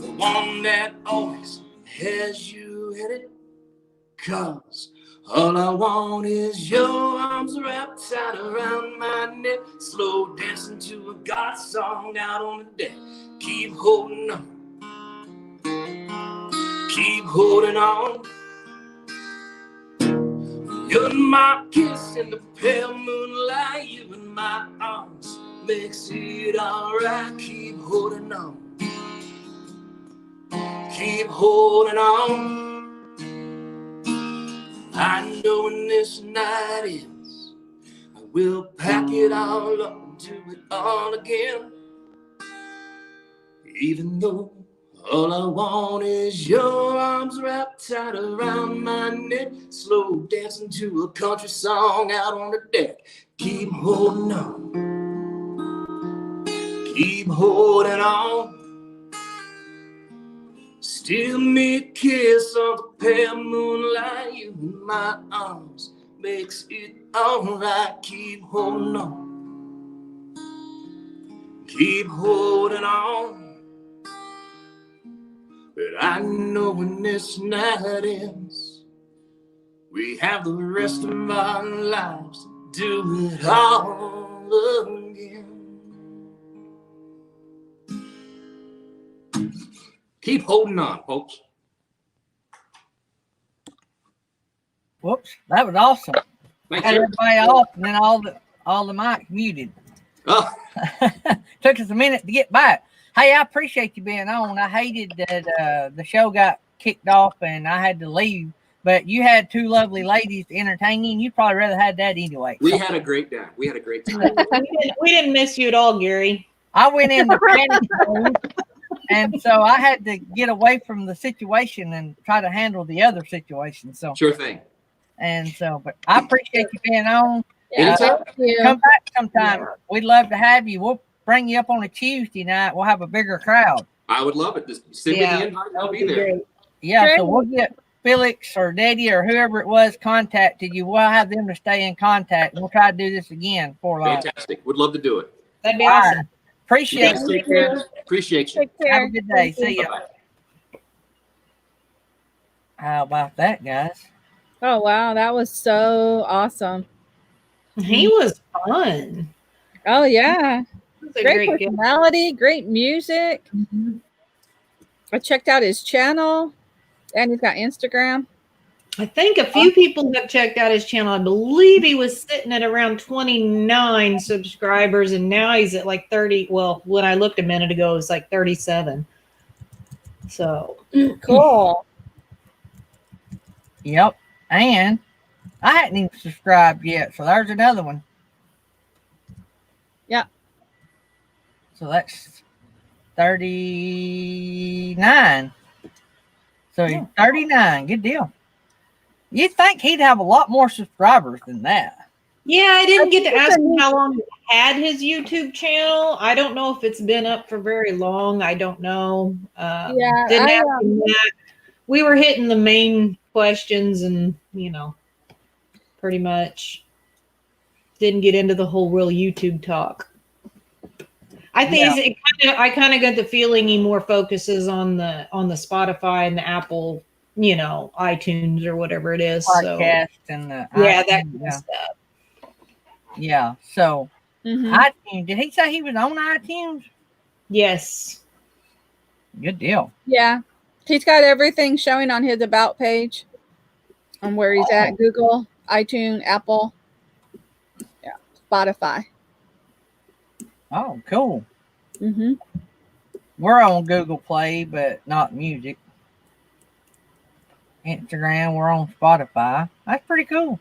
for one that always has you in it. 'Cause all I want is your arms wrapped tight around my neck, slow dancing to a God song out on the deck. Keep holding on, keep holding on. You're my kiss in the pale moonlight, you in my arms makes it alright. Keep holding on, keep holding on. I know when this night ends, I will pack it all up and do it all again. Even though all I want is your arms wrapped tight around my neck, slow dancing to a country song out on the deck. Keep holding on, keep holding on. Steal me a kiss on the pale moonlight, you in my arms makes it alright. Keep holding on, keep holding on. But I know when this night ends, we have the rest of our lives to do it all again. Keep holding on, folks. Whoops, that was awesome. Thanks, Had sir. everybody off, and then all the mics muted. Oh, Took us a minute to get back. Hey, I appreciate you being on. I hated that the show got kicked off and I had to leave, but you had two lovely ladies entertaining. You probably rather had that anyway. we had a great time. We had a great time. We didn't miss you at all, Gary. I went into panic mode, and so I had to get away from the situation and try to handle the other situation. So Sure thing. but I appreciate you being on. Yeah, Anytime. thank you. Come back sometime. We'd love to have you. We'll bring you up on a Tuesday night. We'll have a bigger crowd. I would love it. Just send me the invite. I'll be there. Yeah, Great. so we'll get Felix or Daddy or whoever it was contacted you. We'll have them to stay in contact. We'll try to do this again for live. Fantastic. Would love to do it. That'd be All awesome. right. You Appreciate guys it. take care. Appreciate you. Take care. Have a good day. See ya. Bye-bye. How about that, guys? Oh wow, that was so awesome. He was fun. Oh yeah, He was a great great guy. personality, great music. I checked out his channel, and he's got Instagram. I think a few people have checked out his channel. I believe he was sitting at around 29 subscribers, and now he's at like 30. Well, when I looked a minute ago, it was like 37. So Cool. Yep. And I hadn't even subscribed yet, so there's another one. Yeah. So that's 39. So he's 39. Good deal. You'd think he'd have a lot more subscribers than that. yeah, I didn't get to ask him how long he had his YouTube channel. I don't know if it's been up for very long. I don't know. Yeah, Didn't I, ask him that. We were hitting the main questions, and pretty much didn't get into the whole real YouTube talk. I think I kind of got the feeling he more focuses on the Spotify and the Apple, iTunes or whatever it is. Podcast and the Yeah, that iTunes, kind of stuff. Yeah. So Mhm. iTunes. Did he say he was on iTunes? Yes. Good deal. Yeah, he's got everything showing on his about page, on where he's at: Google, iTunes, Apple, yeah, Spotify. Oh, cool. Mm-hmm. We're on Google Play, but not music. Instagram, we're on Spotify. That's pretty cool.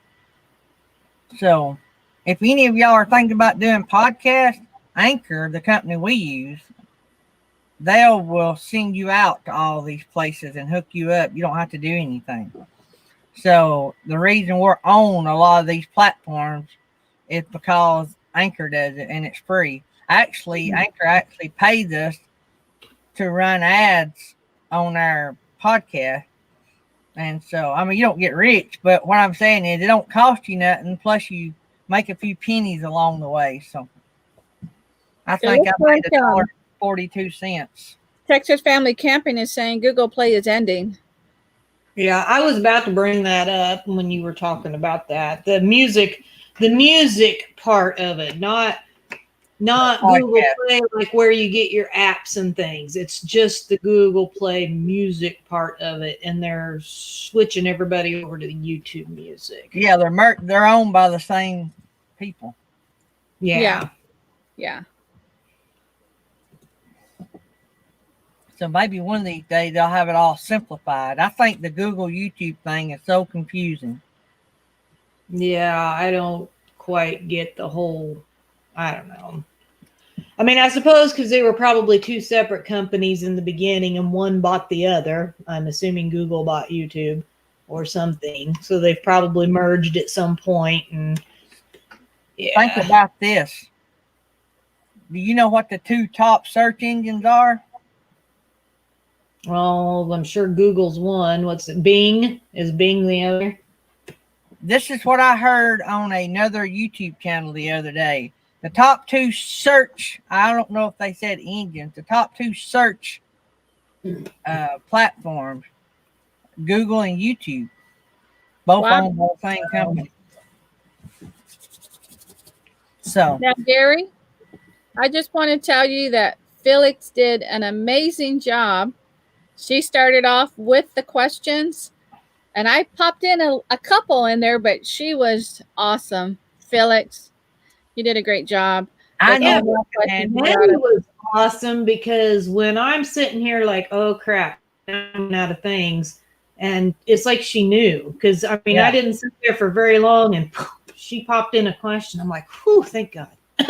So, if any of y'all are thinking about doing podcasts, Anchor, the company we use, they will send you out to all these places and hook you up. You don't have to do anything. So, the reason we're on a lot of these platforms is because Anchor does it and it's free. Actually, Anchor actually pays us to run ads on our podcast. And so, you don't get rich, but what I'm saying is it don't cost you nothing. Plus, you make a few pennies along the way. So, I think I made $1.42. Texas Family Camping is saying Google Play is ending. Yeah, I was about to bring that up when you were talking about that. The music part of it, not Google Play, like where you get your apps and things. It's just the Google Play music part of it, and they're switching everybody over to the YouTube music. Yeah, they're owned by the same people. Yeah. Yeah. So maybe one of these days they'll have it all simplified. I think the Google YouTube thing is so confusing. Yeah, I don't quite get the whole, I don't know. I suppose because they were probably two separate companies in the beginning and one bought the other. I'm assuming Google bought YouTube or something. So they've probably merged at some point. And yeah. Think about this. Do you know what the two top search engines are? Well, I'm sure Google's one. What's it? Bing? Is Bing the other? This is what I heard on another YouTube channel the other day. The top two search, I don't know if they said engines, the top two search platforms, Google and YouTube, both Wow. owned by the same company. So Now, Gary, I just want to tell you that Felix did an amazing job. She started off with the questions, and I popped in a couple in there, but she was awesome. Felix, you did a great job. I With know all the what questions you Maddie brought up. was awesome because when I'm sitting here like, oh crap, I'm out of things, and it's like she knew because I mean Yeah. I didn't sit there for very long, and she popped in a question. I'm like, whew, thank God. This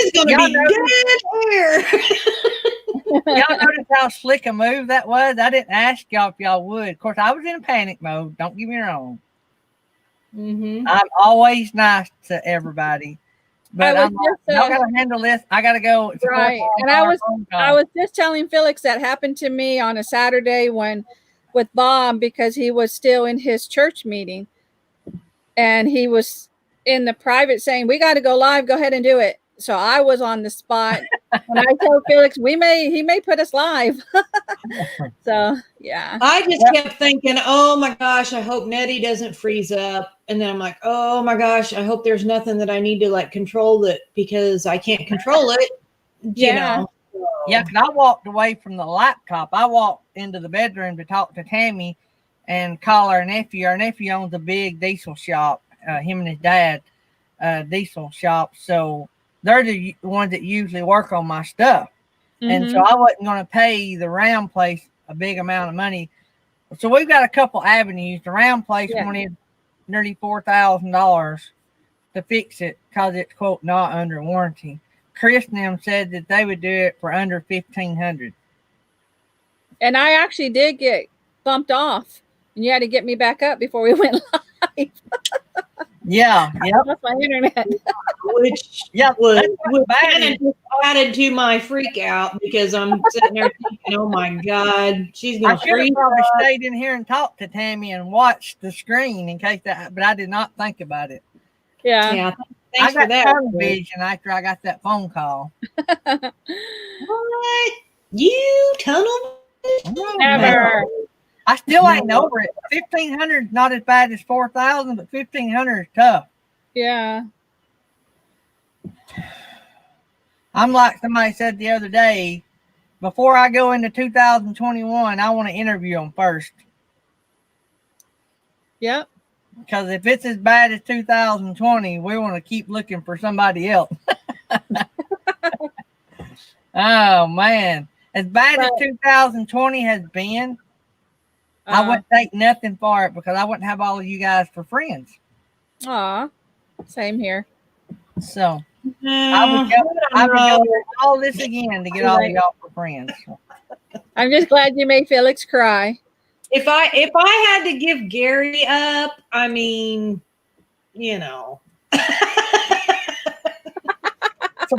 is gonna be good here. Y'all notice how slick a move that was? I didn't ask y'all if y'all would. Of course, I was in panic mode. Don't get me wrong. Mm-hmm. I'm always nice to everybody, but I I'm was like, just, y'all gotta handle this. I gotta go. It's a right. 4 And I was just telling Felix that happened to me on a Saturday with Bob, because he was still in his church meeting, and he was in the private saying, "We got to go live. Go ahead and do it." So I was on the spot, and I told Felix, he may put us live. So yeah. I just kept thinking, oh my gosh, I hope Nettie doesn't freeze up. And then I'm like, oh my gosh, I hope there's nothing that I need to like control it because I can't control it. Yeah. You know. Yeah, because I walked away from the laptop. I walked into the bedroom to talk to Tammy and call our nephew. Our nephew owns a big diesel shop. Him and his dad, diesel shop. So they're the ones that usually work on my stuff. And so I wasn't going to pay the round place a big amount of money. So we've got a couple avenues. The round place wanted nearly $4,000 to fix it because it's, quote, not under warranty. Chris and them said that they would do it for under $1,500. And I actually did get bumped off, and you had to get me back up before we went live. Yeah, yeah. That's my internet. Which was kind of just added to my freak out because I'm sitting there thinking, oh my God, she's going to freeze. I probably stayed in here and talked to Tammy and watched the screen in case that, but I did not think about it. Yeah. Thanks I for that. got tunnel vision after I got that phone call. What? You tunnel? Never. I still ain't over it. 1,500 is not as bad as 4,000, but 1,500 is tough. Yeah. I'm like somebody said the other day, before I go into 2021, I want to interview them first. Yep. Because if it's as bad as 2020, we want to keep looking for somebody else. Oh, man. As bad as 2020 has been, I wouldn't take nothing for it because I wouldn't have all of you guys for friends. Aw. Same here. So I would go through all this again to get all of y'all for friends. I'm just glad you made Felix cry. If I had to give Gary up, I mean, you know. So,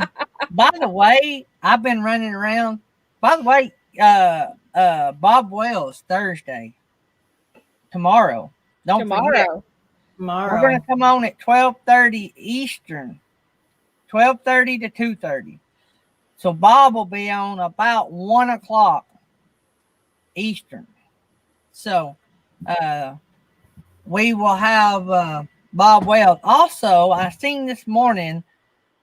by the way, I've been running around. By the way, Bob Wells Thursday. Tomorrow. Don't forget. We're going to come on at 12:30 Eastern. 12:30 to 2:30. So Bob will be on about 1 o'clock Eastern. So we will have Bob Wells. Also, I seen this morning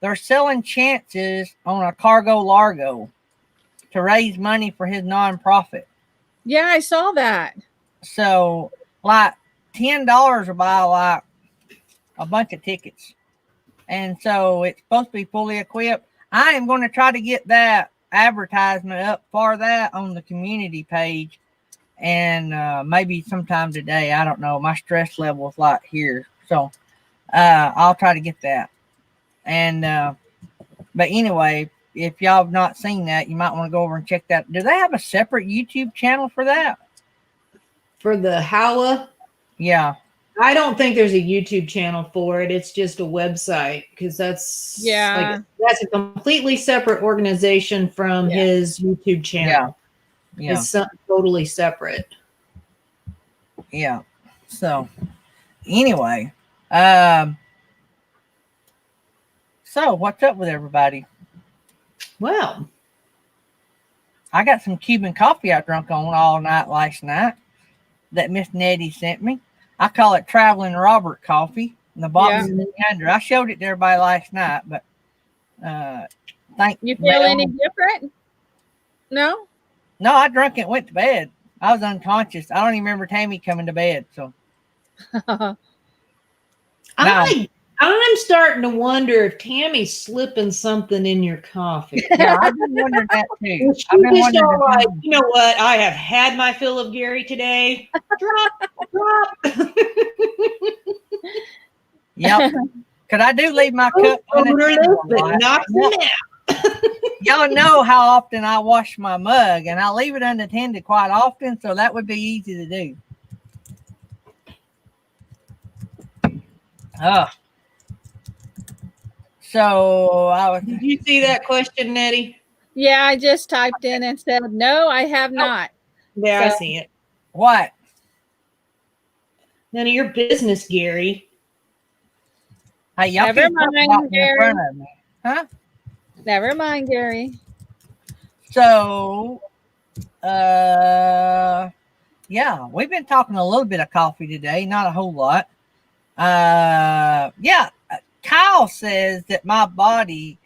they're selling chances on a Cargo Largo to raise money for his nonprofit. Yeah, I saw that. So like $10 will buy like a bunch of tickets. And so it's supposed to be fully equipped. I am going to try to get that advertisement up for that on the community page. And maybe sometime today. I don't know. My stress level is like here. So I'll try to get that. And but anyway, if y'all have not seen that, you might want to go over and check that. Do they have a separate YouTube channel for that? For the Howla? Yeah. I don't think there's a YouTube channel for it. It's just a website because that's that's a completely separate organization from his YouTube channel. Yeah. It's something totally separate. Yeah. So anyway, so what's up with everybody? Well, I got some Cuban coffee I drank on all night last night that Miss Nettie sent me. I call it Traveling Robert coffee. And the box is under. I showed it to everybody last night, but you feel any different? No? No, I drank it and went to bed. I was unconscious. I don't even remember Tammy coming to bed. So I'm starting to wonder if Tammy's slipping something in your coffee. Yeah, I've been wondering that too. You know what? I have had my fill of Gary today. Drop. Yep. Because I do leave my cup unattended. Y'all know how often I wash my mug, and I leave it unattended quite often, so that would be easy to do. So Did you see that question, Nettie? Yeah, I just typed in and said, no, I have not. Yeah, so, I see it. What? None of your business, Gary. Hey, y'all never mind, Gary. Huh? Never mind, Gary. So, yeah, we've been talking a little bit of coffee today, not a whole lot. Yeah, Kyle says that my body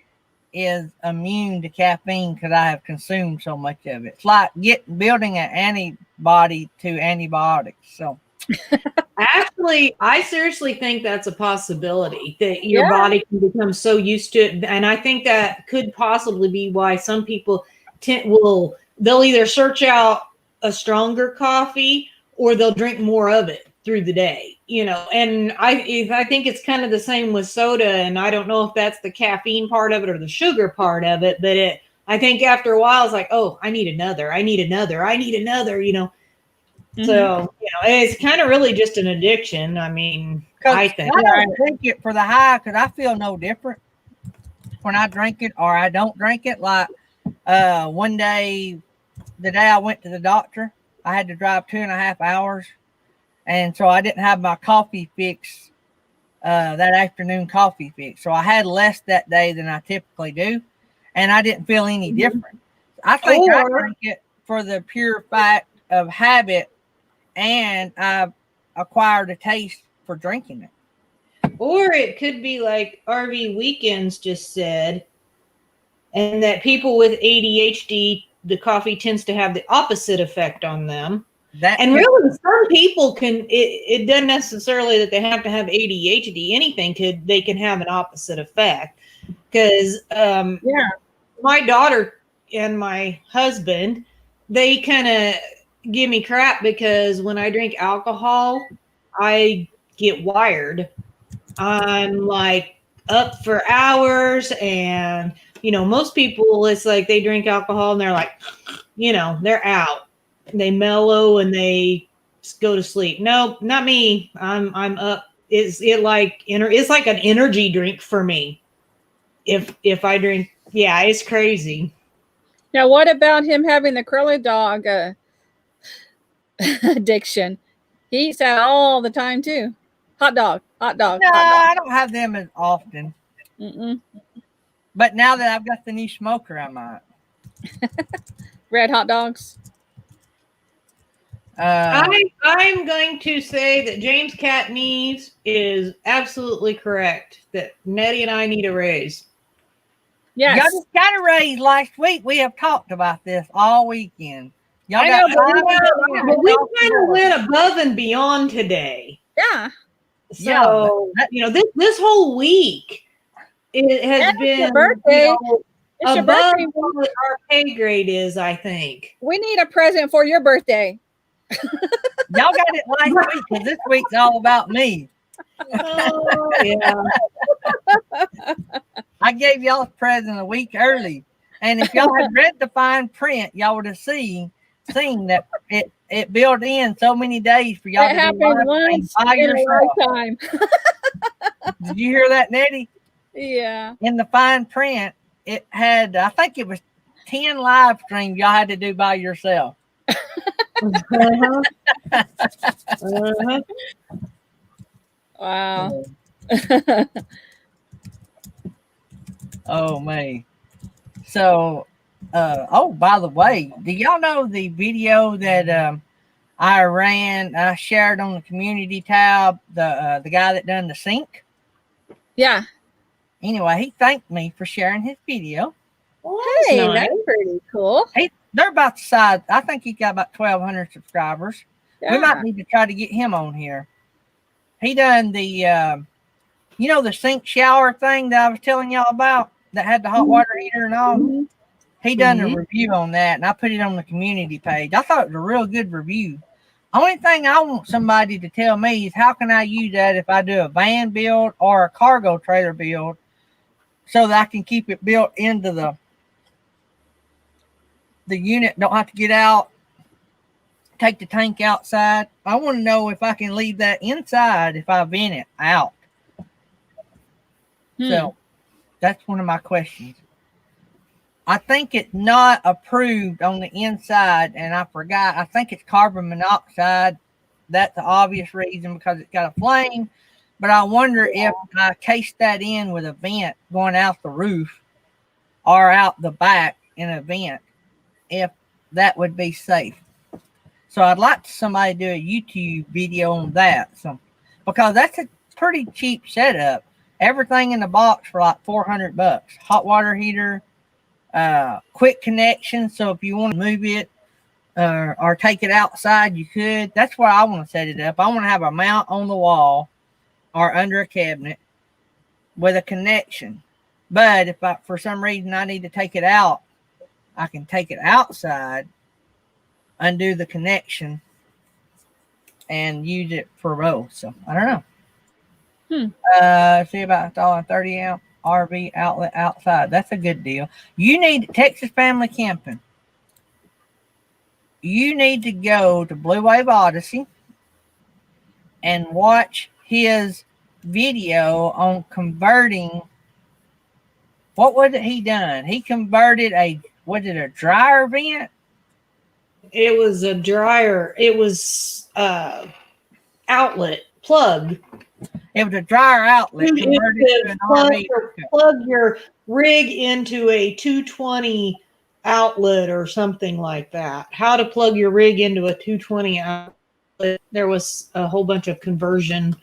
is immune to caffeine because I have consumed so much of it. It's like building an antibody to antibiotics. So actually, I seriously think that's a possibility that your body can become so used to it. And I think that could possibly be why some people they'll either search out a stronger coffee or they'll drink more of it through the day, and I think it's kind of the same with soda, and I don't know if that's the caffeine part of it or the sugar part of it, but I think after a while it's like, oh, I need another. Mm-hmm. So, it's kind of really just an addiction. I mean, I think. I don't drink it for the high because I feel no different when I drink it or I don't drink it. Like one day, the day I went to the doctor, I had to drive 2.5 hours. And so I didn't have my coffee fix, that afternoon coffee fix. So I had less that day than I typically do. And I didn't feel any different. I think I drink it for the pure fact of habit. And I've acquired a taste for drinking it. Or it could be like RV Weekends just said, and that people with ADHD, the coffee tends to have the opposite effect on them. Really, some people it doesn't necessarily that they have to have ADHD. They can have an opposite effect. Because my daughter and my husband, they kind of give me crap because when I drink alcohol, I get wired. I'm like up for hours, and most people, it's like they drink alcohol and they're like, they're out. They mellow and they go to sleep. No, not me. I'm up. It's like an energy drink for me. If I drink, it's crazy. Now, what about him having the curly dog addiction? He eats that all the time too. Hot dog. No, hot dog. I don't have them as often. Mm-mm. But now that I've got the new smoker, I might. Red hot dogs. I'm going to say that James Catneves is absolutely correct. That Nettie and I need a raise. Yes. Y'all just got a raise last week. We have talked about this all weekend. But we kind of went above and beyond today. Yeah. So this whole week it has been your birthday. It's above what our pay grade is. I think we need a present for your birthday. Y'all got it last week because this week's all about me. Oh, yeah. I gave y'all a present a week early, and if y'all had read the fine print, y'all would have seen that it built in so many days for y'all to do once by yourself. Lifetime. Did you hear that, Nettie? Yeah. In the fine print, it had, I think it was 10 live streams y'all had to do by yourself. Uh-huh. Uh-huh. Wow. Oh man. So by the way, do y'all know the video that I shared on the community tab the guy that done the sync. Yeah. Anyway, he thanked me for sharing his video. Well, Hey, that's nice. that's pretty cool. They're about the size. I think he's got about 1,200 subscribers. Yeah. We might need to try to get him on here. He done the, the sink shower thing that I was telling y'all about that had the hot water heater and all. Mm-hmm. He done a review on that, and I put it on the community page. I thought it was a real good review. Only thing I want somebody to tell me is how can I use that if I do a van build or a cargo trailer build so that I can keep it built into the unit, don't have to get out, take the tank outside. I want to know if I can leave that inside if I vent it out. So that's one of my questions. I think it's not approved on the inside, and I forgot. I think it's carbon monoxide. That's the obvious reason because it's got a flame. But I wonder if I case that in with a vent going out the roof or out the back in a vent, if that would be safe. So I'd like somebody to do a YouTube video on that. So because that's a pretty cheap setup. Everything in the box for like $400. Hot water heater, quick connection. So if you want to move it or take it outside, you could. That's where I want to set it up. I want to have a mount on the wall or under a cabinet with a connection. But if for some reason I need to take it out, I can take it outside, undo the connection, and use it for both. So I don't know. See about $30 amp RV outlet outside. That's a good deal. You need Texas Family Camping. You need to go to Blue Wave Odyssey and watch his video on converting. What was it he done? He converted a dryer vent? It was a dryer. It was outlet plug. It was a dryer outlet converted to an RV. Plug your rig into a 220 outlet or something like that. How to plug your rig into a 220 outlet. There was a whole bunch of conversion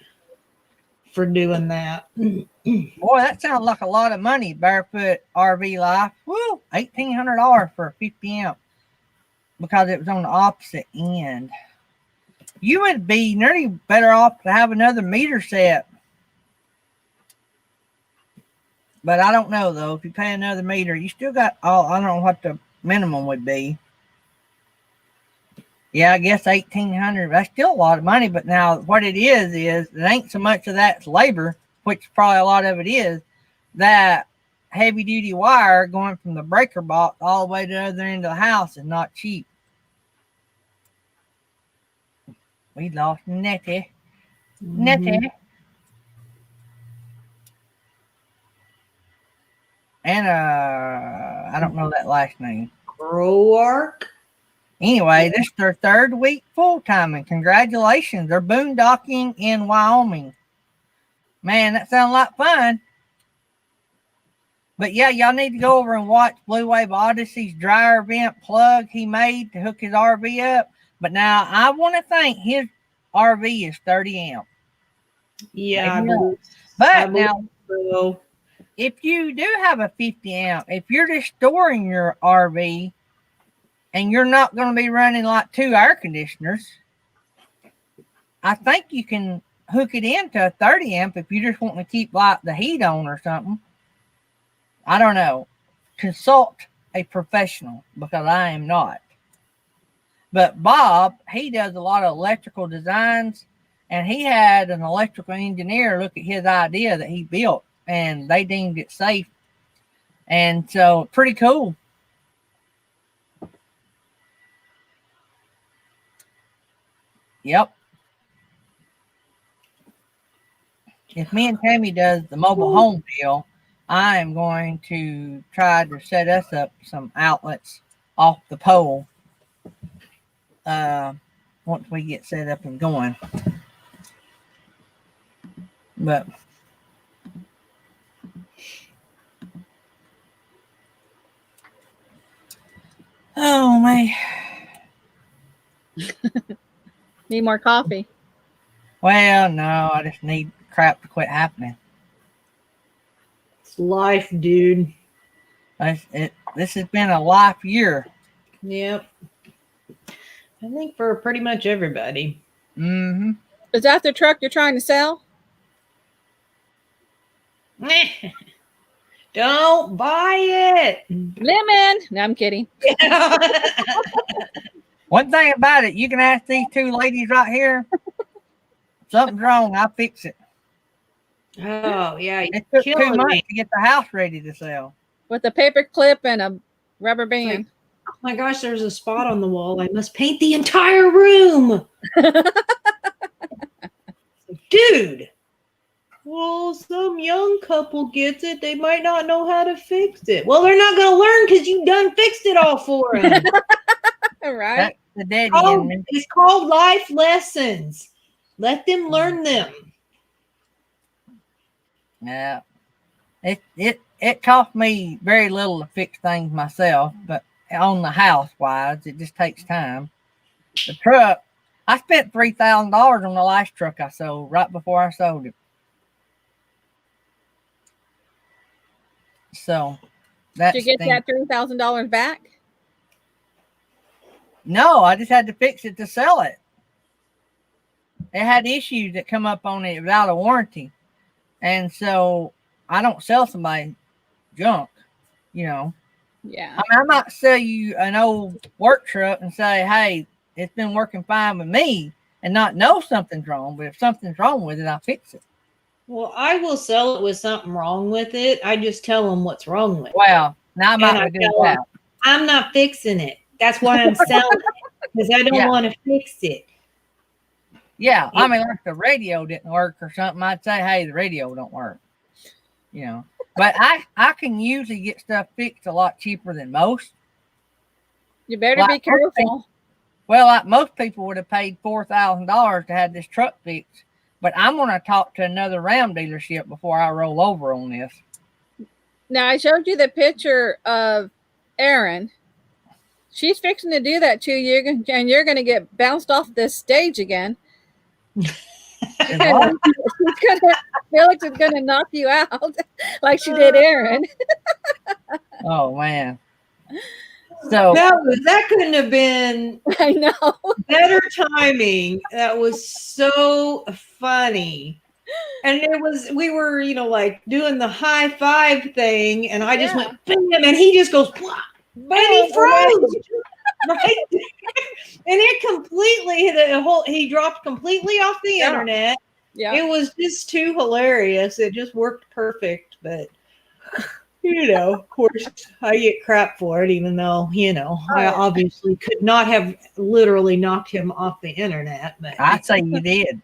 for doing that. Boy, that sounds like a lot of money, Barefoot RV Life. Woo, $1,800 for a 50 amp because it was on the opposite end. You would be nearly better off to have another meter set. But I don't know, though. If you pay another meter, you still got, I don't know what the minimum would be. Yeah, I guess $1,800. That's still a lot of money. But now what it is it ain't so much of that's labor, which probably a lot of it is, that heavy duty wire going from the breaker box all the way to the other end of the house is not cheap. We lost Nettie. Nettie. And I don't know that last name. Groark. Anyway, this is their third week full time, and congratulations. They're boondocking in Wyoming. Man, that sounds like fun. But yeah, y'all need to go over and watch Blue Wave Odyssey's dryer vent plug he made to hook his RV up. But now I want to think his RV is 30 amp. Yeah, now, if you do have a 50 amp, if you're just storing your RV and you're not going to be running like 2 air conditioners, I think you can hook it into a 30 amp if you just want to keep like the heat on or something. I don't know. Consult a professional because I am not. But Bob, he does a lot of electrical designs, and he had an electrical engineer look at his idea that he built, and they deemed it safe. And so pretty cool. Yep. If me and Tammy does the mobile home deal, I am going to try to set us up some outlets off the pole once we get set up and going. But oh man. Need more coffee. Well, no, I just need crap to quit happening. It's life, dude. This has been a life year. Yep. I think for pretty much everybody. Mm-hmm. Is that the truck you're trying to sell? Don't buy it. Lemon. No, I'm kidding. One thing about it, you can ask these two ladies right here. Something's wrong, I'll fix it. Oh, yeah. It took 2 killing months me. to get the house ready to sell. With a paper clip and a rubber band. Oh my gosh, there's a spot on the wall. I must paint the entire room. Dude. Well, some young couple gets it. They might not know how to fix it. Well, they're not going to learn because you done fixed it all for them. All right. That's the daddy in me. It's called life lessons. Let them learn them. Yeah. It cost me very little to fix things myself, but on the house wise, it just takes time. The truck, I spent $3,000 on the last truck I sold right before I sold it. So that's Did you get that $3,000 back? No, I just had to fix it to sell it. It had issues that come up on it without a warranty. And so I don't sell somebody junk, you know. Yeah. I mean, I might sell you an old work truck and say, hey, it's been working fine with me, and not know something's wrong. But if something's wrong with it, I'll fix it. Well, I will sell it with something wrong with it. I just tell them what's wrong with it. Well, now I might do that. I'm not fixing it. That's why I'm selling it, because I don't want to fix it. Yeah, I mean, like the radio didn't work or something, I'd say, hey, the radio don't work. You know, but I can usually get stuff fixed a lot cheaper than most. You better be careful. Well, like most people would have paid $4,000 to have this truck fixed, but I'm going to talk to another Ram dealership before I roll over on this. Now, I showed you the picture of Erin. She's fixing to do that to you, and you're going to get bounced off this stage again. Felix is going to knock you out like she did Erin. Oh, man. So that couldn't have been I know better timing. That was so funny. And we were, you know, like doing the high five thing, and I just went bam, and he just goes blah, and he froze right there. And it completely he dropped completely off the internet. Yeah, it was just too hilarious. It just worked perfect, but you know, of course, I get crap for it, even though, you know, I obviously could not have literally knocked him off the internet. But I'd say you did.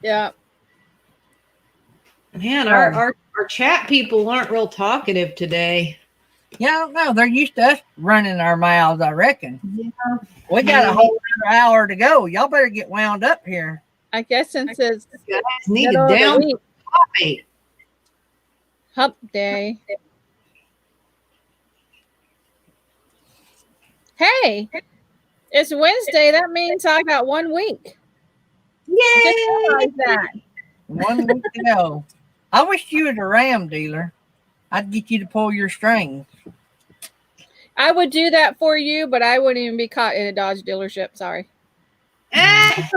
Yeah. Man, our chat people aren't real talkative today. Yeah, I don't know. They're used to us running our mouths, I reckon. Yeah. We got a whole other hour to go. Y'all better get wound up here. I guess since it's need middle to of the down week, coffee. hump day. Hey, it's Wednesday. That means I got 1 week. Just Yay! realized that. 1 week to go. I wish you was a Ram dealer. I'd get you to pull your strings. I would do that for you, but I wouldn't even be caught in a Dodge dealership. Sorry. Yeah.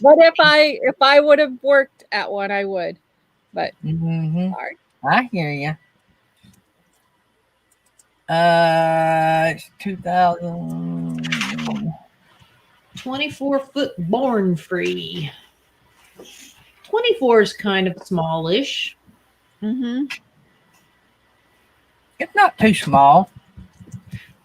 But if I would have worked at one, I would. But sorry. I hear you. It's 2000. 24-foot born free. 24 is kind of smallish. Mm-hmm. It's not too small.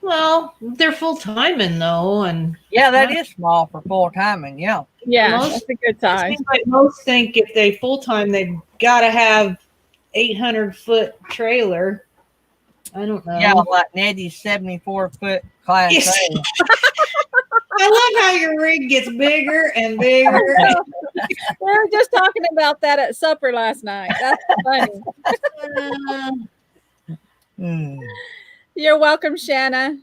Well, they're full timing though, and Yeah, that is small for full timing. Yeah. Yeah, Most- that's a good it size. seems like most think if they full time, they've got to have 800-foot trailer. I don't know. Yeah, like Nettie's 74-foot class Yes. A. love how your rig gets bigger and bigger. We were just talking about that at supper last night. That's funny. You're welcome, Shanna.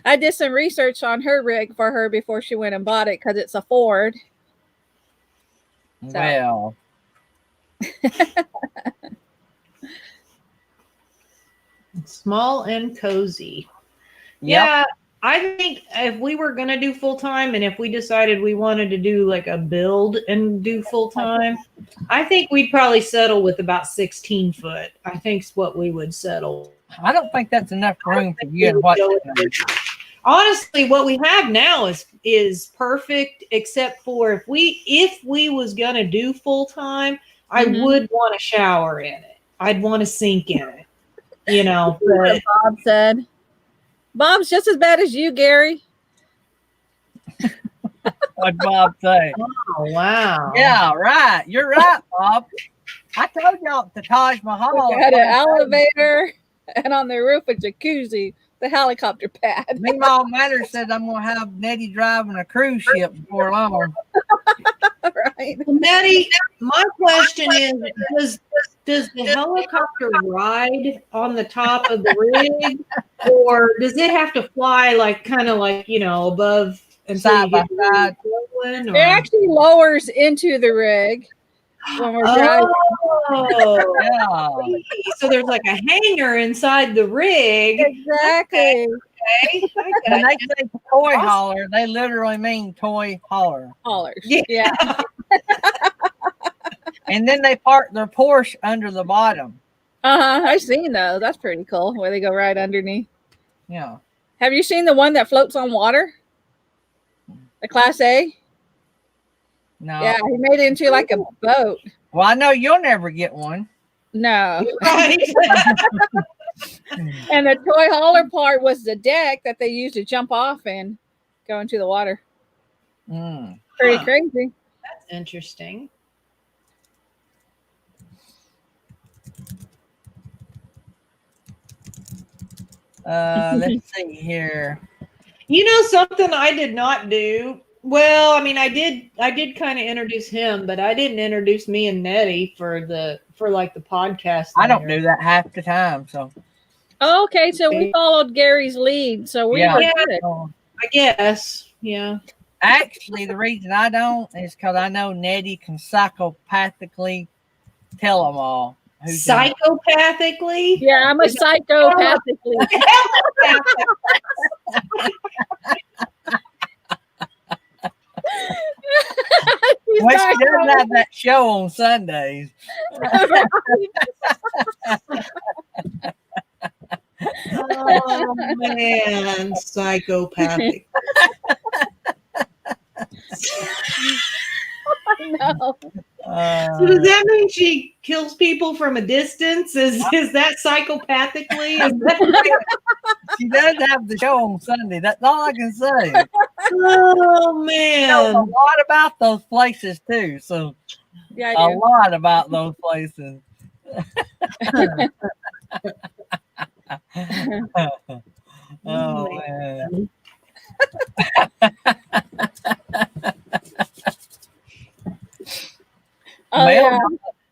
I did some research on her rig for her before she went and bought it because it's a Ford. Well, Small and cozy. yep. Yeah, I think if we were going to do full time and if we decided we wanted to do like a build and do full time, I think we'd probably settle with about 16 foot. I think's what we would settle. I don't think that's enough room for you and what. Honestly, what we have now is perfect, except for if we was going to do full time, I would want a shower in it. I'd want a sink in it. You know, but Bob said. Bob's just as bad as you, Gary. What Bob say? oh wow. Yeah, right. You're right, Bob. I told y'all the Taj Mahal. Had an elevator and on the roof a jacuzzi, the helicopter pad. Meanwhile, Matter says I'm gonna have Nettie driving a cruise ship before long. Right. Maddie, my question is, does the helicopter ride on the top of the rig, or does it have to fly like kind of like, you know, above and Side by side. It actually lowers into the rig when we're driving. Oh, Yeah. so there's like a hangar inside the rig. Exactly. Okay. When they say toy hauler, they literally mean toy hauler. Haulers. Yeah. And then they park their Porsche under the bottom. I've seen those. That's pretty cool where they go right underneath. Yeah. Have you seen the one that floats on water? The Class A? No. Yeah, he made it into like a boat. Well, I know you'll never get one. No. Right. And the toy hauler part was the deck that they used to jump off and go into the water. Pretty Huh. crazy. That's interesting. Let's see here. You know something I did not do? Well, I mean, I did kind of introduce him, but I didn't introduce me and Nettie for like the podcast. I don't do that half the time, so Oh, okay, so we followed Gary's lead. So we Yeah. were Yeah. good. I guess. Yeah. actually the reason I don't is because I know Nettie can psychopathically tell them all. who's in- Psychopathically? Yeah, I'm a psychopathically. Well, she does have that show on Sundays. Oh man, psychopathic. No. So does that mean she kills people from a distance? Is that psychopathically? Is that, She does have the show on Sunday. That's all I can say. oh She knows a man. lot about those places too. So Yeah, a I do. lot about those places. Oh man. Oh, Mel, yeah.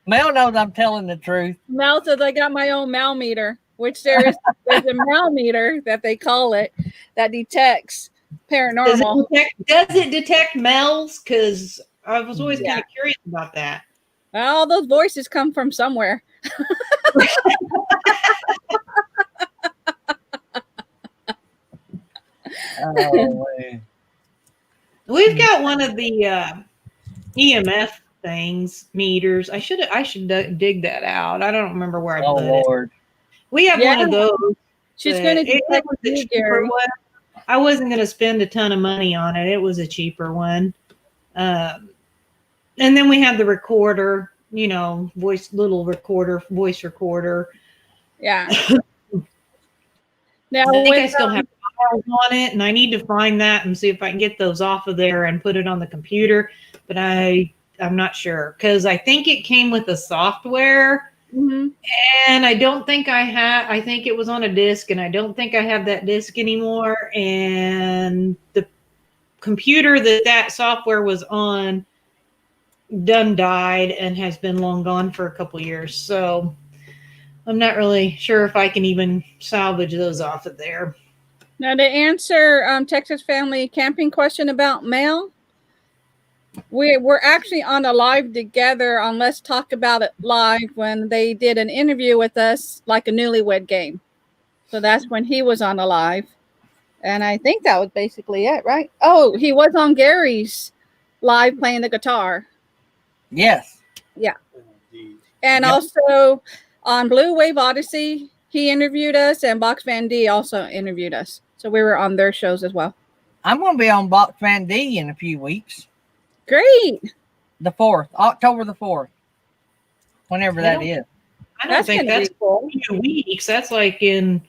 Mel knows I'm telling the truth. Mel says I got my own Mel meter, which there's a Mel meter that they call it that detects paranormal. Does it detect Mel's? Because I was always kind of curious about that. Well, all those voices come from somewhere. Oh man. We've got one of the EMF things meters. I should dig that out. I don't remember where I Oh put it. Lord. We have one of Yeah. those. She's but going to it detect was a you, cheaper Gary. one. I wasn't going to spend a ton of money on it. It was a cheaper one. And then we have the recorder, voice recorder. Yeah. Now, I think I with, still have files on it, and I need to find that and see if I can get those off of there and put it on the computer. But I'm not sure because I think it came with the software, Mhm. and I don't think I have. I think it was on a disc, and I don't think I have that disc anymore. And computer that software was on done died and has been long gone for a couple years. So I'm not really sure if I can even salvage those off of there. Now, to answer Texas family camping question about mail, we're actually on a live together on Let's Talk About It Live when they did an interview with us, like a newlywed game. So that's when he was on a live. And I think that was basically it, right? Oh, he was on Gary's live playing the guitar. Yes. Yeah. And also on Blue Wave Odyssey, he interviewed us, and Box Van D also interviewed us. So we were on their shows as well. I'm going to be on Box Van D in a few weeks. Great. The 4th, October the 4th. Whenever that is. I don't think that's cool. 2 weeks. That's like in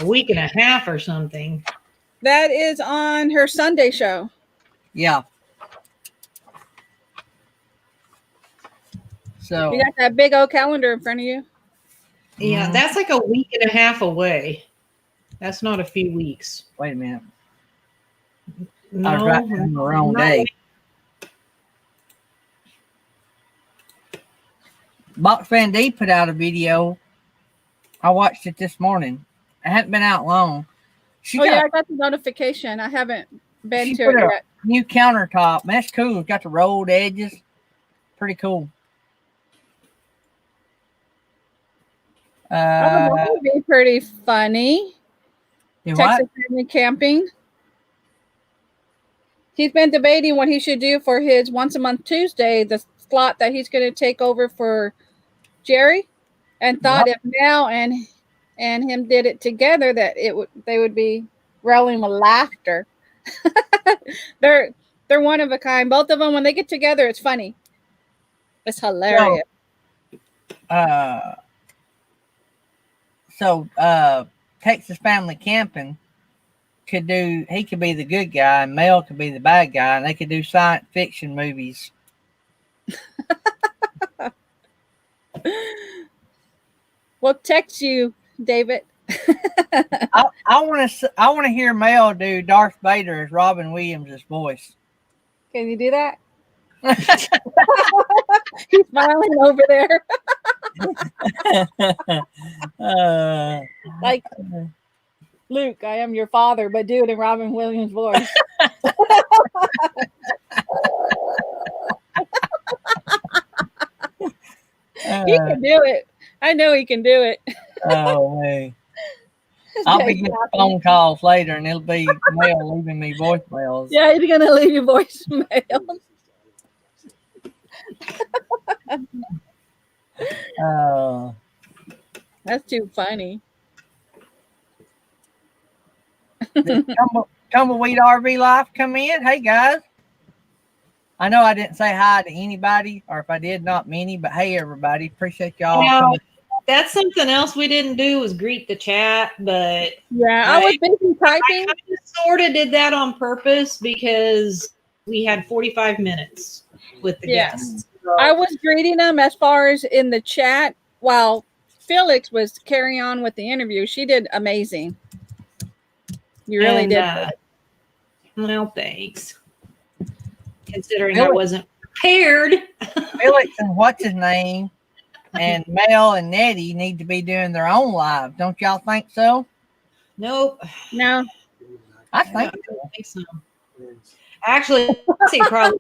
a week and a half or something. That is on her Sunday show. Yeah. So you got that big old calendar in front of you. Yeah, that's like a week and a half away. That's not a few weeks. Wait a minute. No, I was writing on the wrong day. Box Van D put out a video. I watched it this morning. It hadn't been out long. I got the notification. I haven't been to it yet. New countertop. That's cool. It's got the rolled edges. Pretty cool. That would be pretty funny. Texas family camping. He's been debating what he should do for his once a month Tuesday, the slot that he's going to take over for Jerry, and thought if Mel and him did it together, that they would be rolling with laughter. They're one of a kind. Both of them, when they get together, it's funny. It's hilarious. So Texas family camping he could be the good guy, and Mel could be the bad guy, and they could do science fiction movies. We'll text you, David. I want to hear Mel do Darth Vader as Robin Williams' voice. Can you do that? He's smiling over there. Like Luke, I am your father, but do it in Robin Williams' voice. He can do it. I know he can do it. Oh, man. I'll be getting phone calls later, and it'll be Mel leaving me voicemails. Yeah, he's going to leave you voicemails. That's too funny. Tumbleweed RV Life come in. Hey, guys. I know I didn't say hi to anybody, or if I did, not many, but hey, everybody. Appreciate y'all coming. That's something else we didn't do was greet the chat, but I was busy typing. I sort of did that on purpose because we had 45 minutes with the guests. So. I was greeting them as far as in the chat while Felix was carrying on with the interview. She did amazing. You really did. Well, thanks. Considering I wasn't prepared. Felix and what's his name and Mel and Nettie need to be doing their own live. Don't y'all think so? Nope. No. I think so. Actually, he probably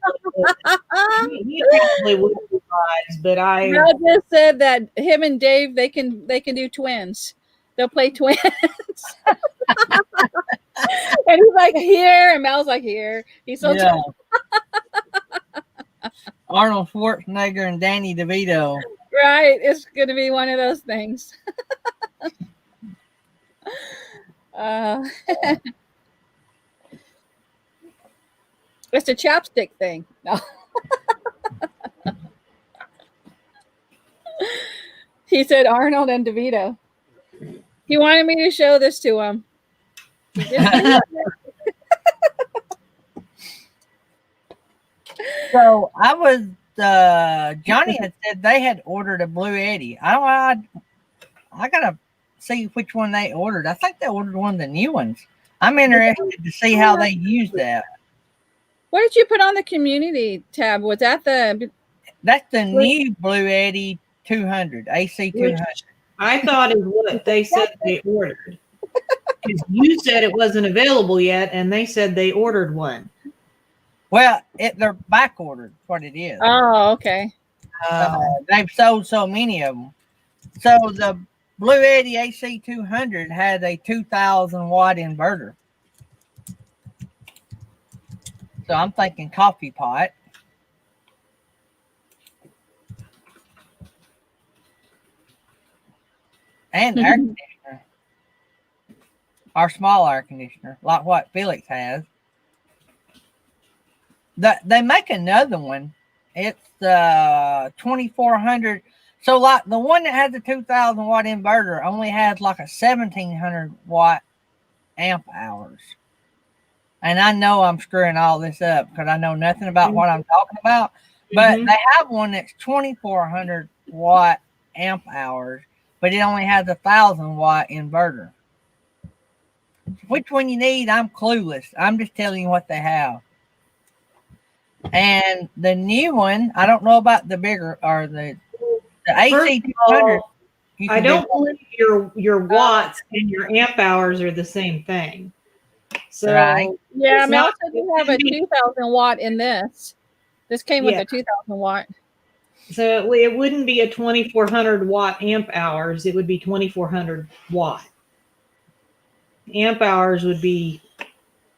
would do lives, but I just said that him and Dave they can do twins. They'll play twins. And he's like here, and Mel's like here. He's so tall. Arnold Schwarzenegger and Danny DeVito. Right. It's going to be one of those things. It's a chapstick thing. No. He said Arnold and DeVito. He wanted me to show this to him. So I was Johnny had said they had ordered a Blue Eddie. I gotta see which one they ordered. I think they ordered one of the new ones. I'm interested to see how they use that. What did you put on the community tab? Was that the? That's the new Blue Eddy 200 AC 200. I thought is what they said they ordered. Because you said it wasn't available yet, and they said they ordered one. Well, they're back ordered. What it is. Oh, okay. They've sold so many of them. So the Blue Eddy AC 200 has a 2,000 watt inverter. So I'm thinking coffee pot. And air conditioner. Our small air conditioner, like what Felix has. They make another one. It's 2,400. So like the one that has the 2,000 watt inverter only has like a 1,700 watt amp hours. And I know I'm screwing all this up because I know nothing about what I'm talking about. But they have one that's 2,400 watt amp hours, but it only has a 1,000 watt inverter. Which one you need, I'm clueless. I'm just telling you what they have. And the new one, I don't know about the bigger or the AC 200. I don't believe your watts and your amp hours are the same thing. So right. Yeah, I mean, also you have a 2,000 watt in this. This came with a 2,000 watt. So it wouldn't be a 2,400 watt amp hours. It would be 2,400 watt. Amp hours would be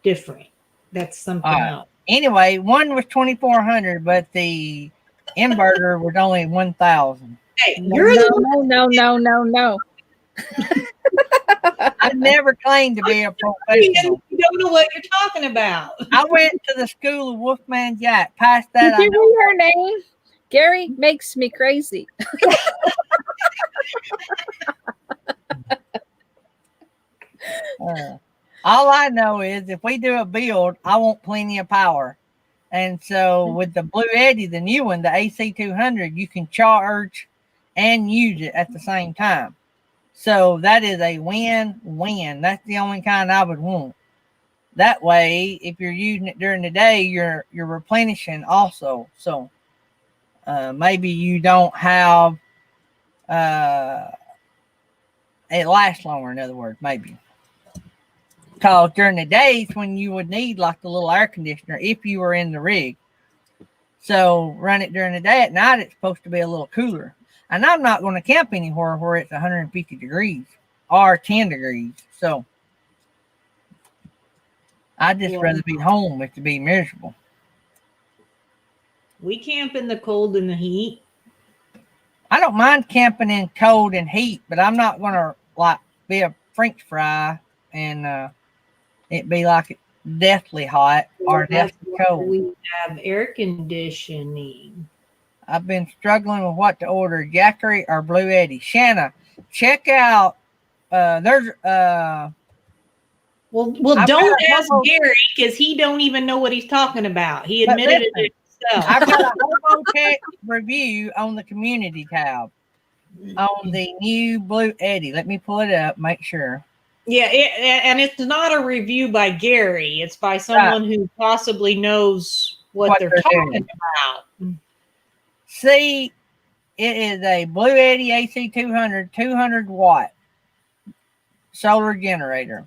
different. That's something else. Anyway, one was 2,400, but the inverter was only 1,000. Hey, No. I've never claimed to be a professional. You don't know what you're talking about. I went to the school of Wolfman Jack. Past that, Did you read her name? Gary makes me crazy. All I know is if we do a build, I want plenty of power. And so with the Blue Eddy, the new one, the AC 200, you can charge and use it at the same time. So that is a win-win. That's the only kind I would want. That way, if you're using it during the day, you're replenishing also. So maybe you don't have it lasts longer, in other words, maybe. Because during the days when you would need like the little air conditioner if you were in the rig. So run it during the day. At night, it's supposed to be a little cooler. And I'm not going to camp anywhere where it's 150 degrees or 10 degrees. So I'd just rather be home if to be miserable. We camp in the cold and the heat. I don't mind camping in cold and heat, but I'm not going to like be a French fry and it be like it deathly hot or deathly cold. We have air conditioning. I've been struggling with what to order, Jackery or Blue Eddy. Shanna, check out. There's Well, don't ask Gary because he don't even know what he's talking about. He admitted it himself. I've got a Hobotech review on the community tab on the new Blue Eddy. Let me pull it up, make sure. Yeah, and it's not a review by Gary. It's by someone who possibly knows what they're talking about. See, it is a Blue Eddy AC 200 watt solar generator.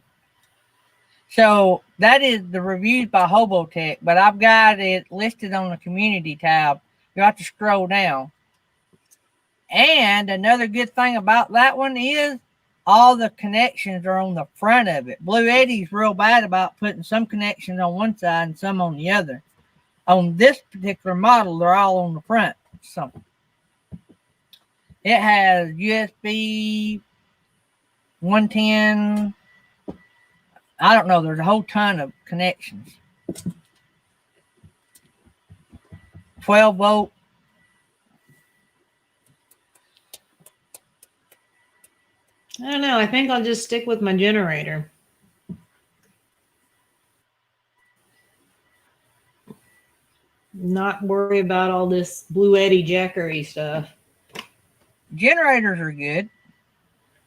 So that is the reviews by Hobotech, but I've got it listed on the community tab. You have to scroll down. And another good thing about that one is all the connections are on the front of it. Blue Eddy's real bad about putting some connections on one side and some on the other. On this particular model, they're all on the front. So it has USB 110. I don't know. There's a whole ton of connections. 12 volt. I don't know. I think I'll just stick with my generator. Not worry about all this Blue Eddy Jackery stuff. Generators are good.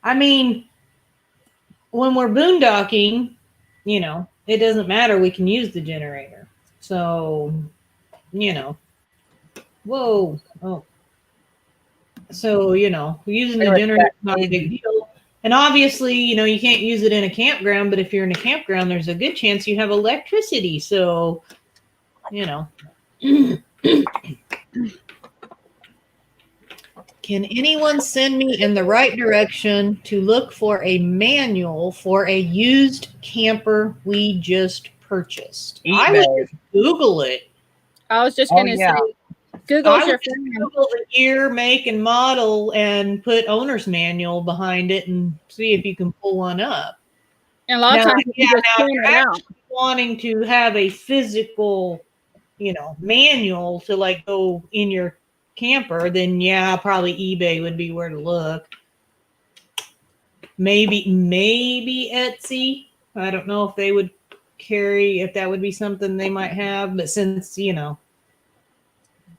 I mean, when we're boondocking, it doesn't matter. We can use the generator. So, whoa. Oh. So, using the generator is not a big deal. And obviously, you can't use it in a campground, but if you're in a campground, there's a good chance you have electricity. So, Can anyone send me in the right direction to look for a manual for a used camper we just purchased? I would just Google it. I was just going to say, Google's your friend. Google the year, make, and model and put owner's manual behind it and see if you can pull one up. And a lot of times you just print it out. Wanting to have a physical, manual to like go in your camper, then yeah, probably eBay would be where to look. Maybe Etsy. I don't know if they would carry, if that would be something they might have, but since,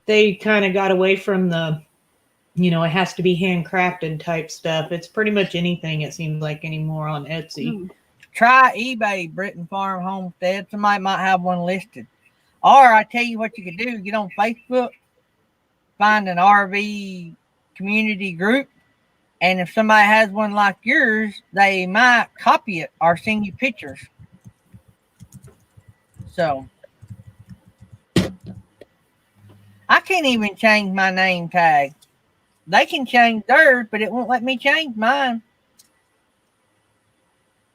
they kind of got away from the, it has to be handcrafted type stuff. It's pretty much anything, it seems like, anymore on Etsy. Try eBay, Britain Farm Homestead. Somebody might have one listed. Or I tell you what you could do, get on Facebook, find an RV community group, and if somebody has one like yours, they might copy it or send you pictures. So I can't even change my name tag. They can change theirs, but it won't let me change mine.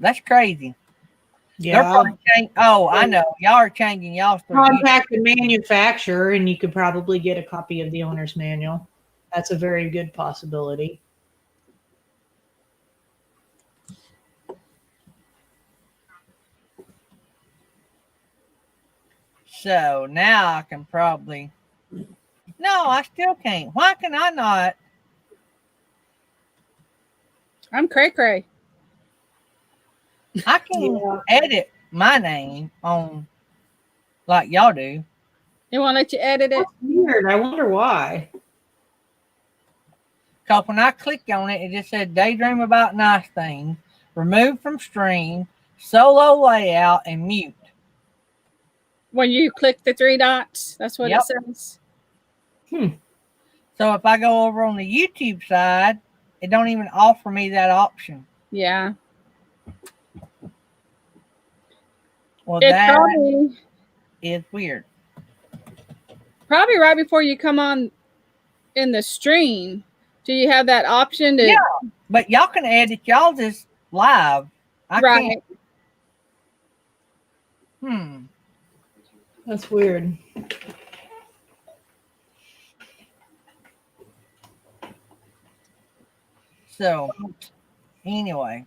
That's crazy. Yeah. I know. Y'all are changing y'all's. Contact the manufacturer and you could probably get a copy of the owner's manual. That's a very good possibility. So now I can probably. No, I still can't. Why can I not? I'm cray-cray. I can edit my name on like y'all do. They won't let you edit it? That's weird. I wonder why. Because when I clicked on it, it just said daydream about nice things, remove from stream, solo layout, and mute. When you click the three dots, that's what it says. So if I go over on the YouTube side, it don't even offer me that option. Yeah. Well, It that probably is weird. Probably right before you come on in the stream, do you have that option to? Yeah, but y'all can edit y'all just live. I right. Can't. That's weird. So, anyway,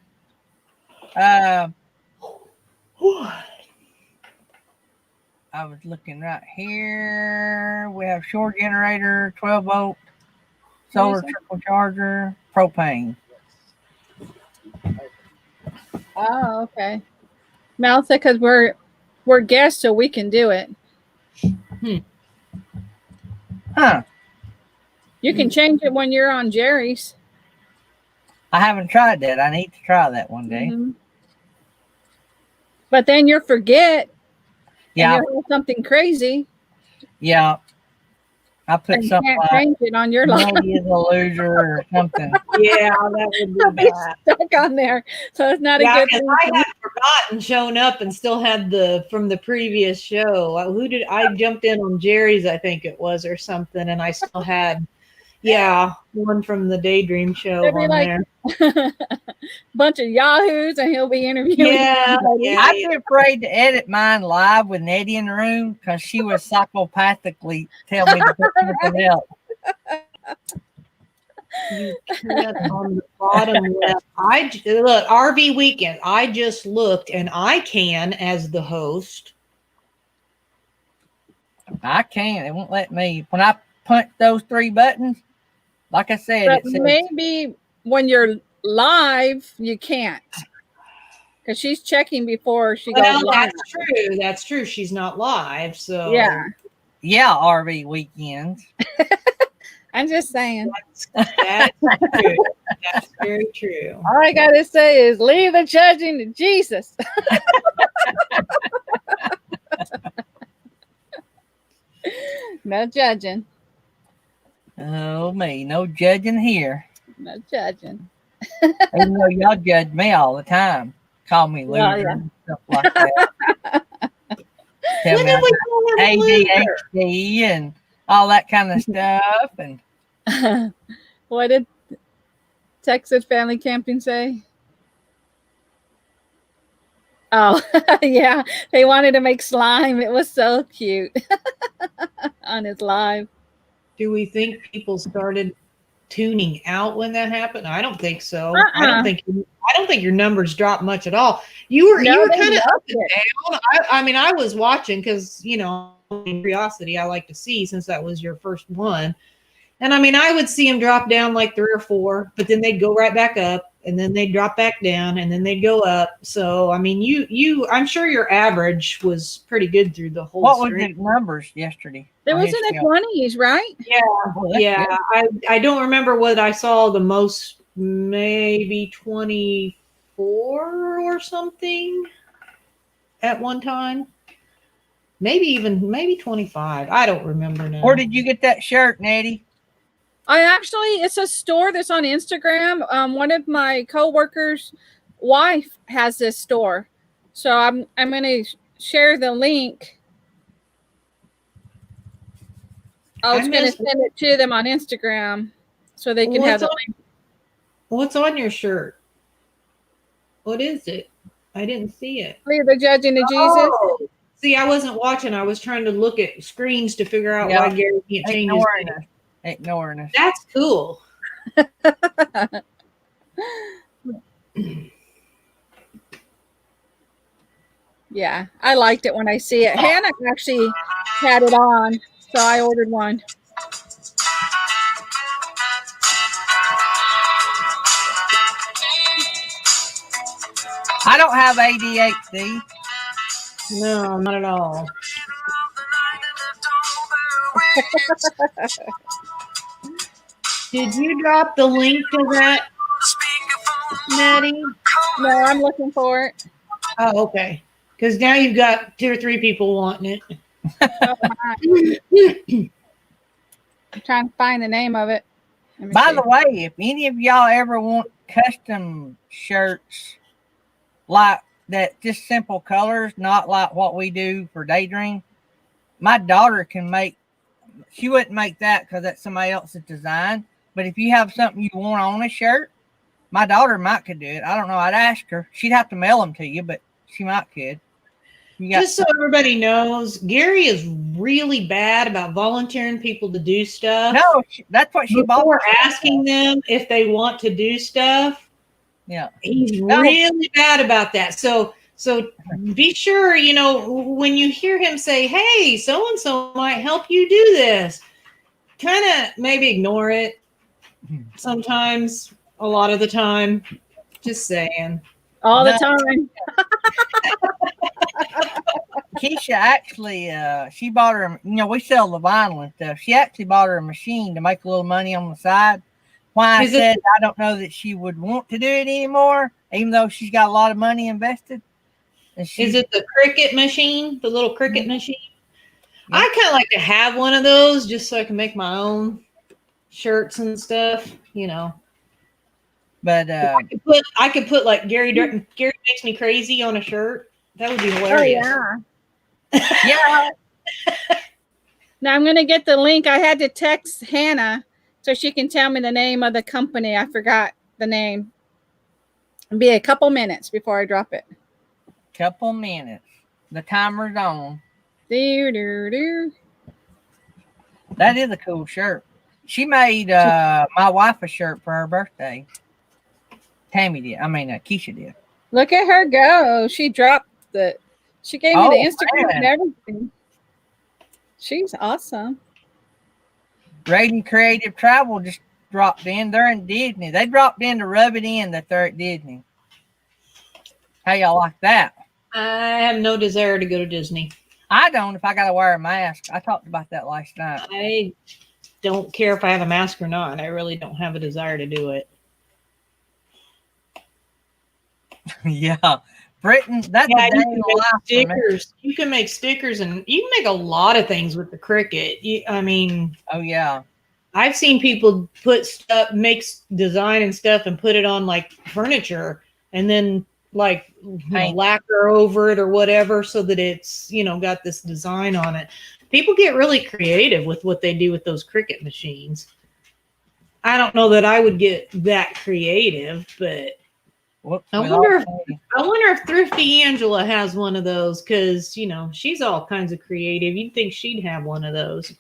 I was looking right here. We have shore generator, 12 volt, solar trickle charger, propane. Oh, okay. Mel said because we're guests, so we can do it. Huh. You can change it when you're on Jerry's. I haven't tried that. I need to try that one day. But then you'll forget. Yeah. And you'll have something crazy. Yeah. I put and something can't change it on your line. Maybe is a loser or something. Yeah, that would be bad. Stuck on there. So it's not a good thing. I had forgotten, shown up, and still had from the previous show. I jumped in on Jerry's, I think it was, or something, and I still had one from the Daydream show on there. Bunch of yahoos, and he'll be interviewing. I'm too afraid to edit mine live with Nettie in the room because she would psychopathically tell me to put something else. You can't on the bottom left. Look, RV weekend. I just looked, and I can as the host. I can't. It won't let me. When I punch those three buttons, like I said, but it says, maybe when you're live, you can't. Because she's checking before she goes live. That's true. That's true. She's not live. So yeah, RV weekends. I'm just saying. That's true. That's very true. All I gotta say is leave the judging to Jesus. No judging. Oh, me. No judging here. No judging. Even though y'all judge me all the time. Call me loser Well, yeah. and stuff like that. Tell When me did we call him a loser? ADHD and all that kind of stuff. And What did Texas Family Camping say? Oh, yeah. They wanted to make slime. It was so cute on his live. Do we think people started tuning out when that happened? I don't think so. I Uh-uh. don't think your numbers dropped much at all. You were No, they kind of up loved and it. down. I mean, I was watching because curiosity I like to see since that was your first one. And I mean, I would see them drop down like 3 or 4, but then they'd go right back up, and then they'd drop back down, and then they'd go up. So I mean, I'm sure your average was pretty good through the whole what was stream. the numbers yesterday? It on was his in the show? 20s, right? Oh, that's Yeah, good. I don't remember what I saw the most, maybe 24 or something at one time. Maybe 25. I don't remember now. Where did you get that shirt, Nettie? It's a store that's on Instagram. One of my coworkers' wife has this store. So I'm going to share the link. I was going to send it to them on Instagram so they can have the link. What's on your shirt? What is it? I didn't see it. The Judging the Jesus. Oh. See, I wasn't watching. I was trying to look at screens to figure out why Gary can't change his name. Ignoring us. That's cool. Yeah, I liked it when I see it. Hannah actually had it on, so I ordered one. I don't have ADHD. No, not at all. Did you drop the link to that, Nettie? No, I'm looking for it. Oh, okay. Because now you've got 2 or 3 people wanting it. I'm trying to find the name of it. By the way, if any of y'all ever want custom shirts like that, just simple colors, not like what we do for Daydream, my daughter can make. She wouldn't make that because that's somebody else's design. But if you have something you want on a shirt, my daughter might could do it. I don't know. I'd ask her. She'd have to mail them to you, but she might could. Just so everybody knows, Gary is really bad about volunteering people to do stuff. No, that's what she bought. Before asking them if they want to do stuff. Yeah. He's really bad about that. So be sure, when you hear him say, hey, so-and-so might help you do this, kind of maybe ignore it. Sometimes, a lot of the time, just saying. All the time. Keisha actually, she bought her, we sell the vinyl and stuff. She actually bought her a machine to make a little money on the side. Why I said I don't know that she would want to do it anymore, even though she's got a lot of money invested. Is it the Cricut machine, the little Cricut machine? Yeah. I kind of like to have one of those just so I can make my own shirts and stuff, But I could put like Gary makes me crazy on a shirt. That would be hilarious. Oh, yeah. Now I'm going to get the link. I had to text Hannah so she can tell me the name of the company. I forgot the name. It'll be a couple minutes before I drop it. Couple minutes. The timer's on. Mm-hmm. That is a cool shirt. She made my wife a shirt for her birthday. Keisha did. Look at her go. She dropped she gave me the Instagram and everything. She's awesome. Raiden Creative Travel just dropped in. They're in Disney. They dropped in to rub it in that they're at Disney. How y'all like that? I have no desire to go to Disney. I don't if I got to wear a mask. I talked about that last night. I don't care if I have a mask or not. I really don't have a desire to do it. Yeah. Britain, that's Yeah, a day you in can the make life for me. stickers. You can make stickers, and you can make a lot of things with the Cricut. I mean, Oh yeah. I've seen people put stuff, design and stuff, and put it on like furniture, and then like Paint. lacquer over it or whatever, so that it's got this design on it. People get really creative with what they do with those Cricut machines. I don't know that I would get that creative, but Whoops, I we wonder lost if Katie. Thrifty Angela has one of those, because she's all kinds of creative. You'd think she'd have one of those.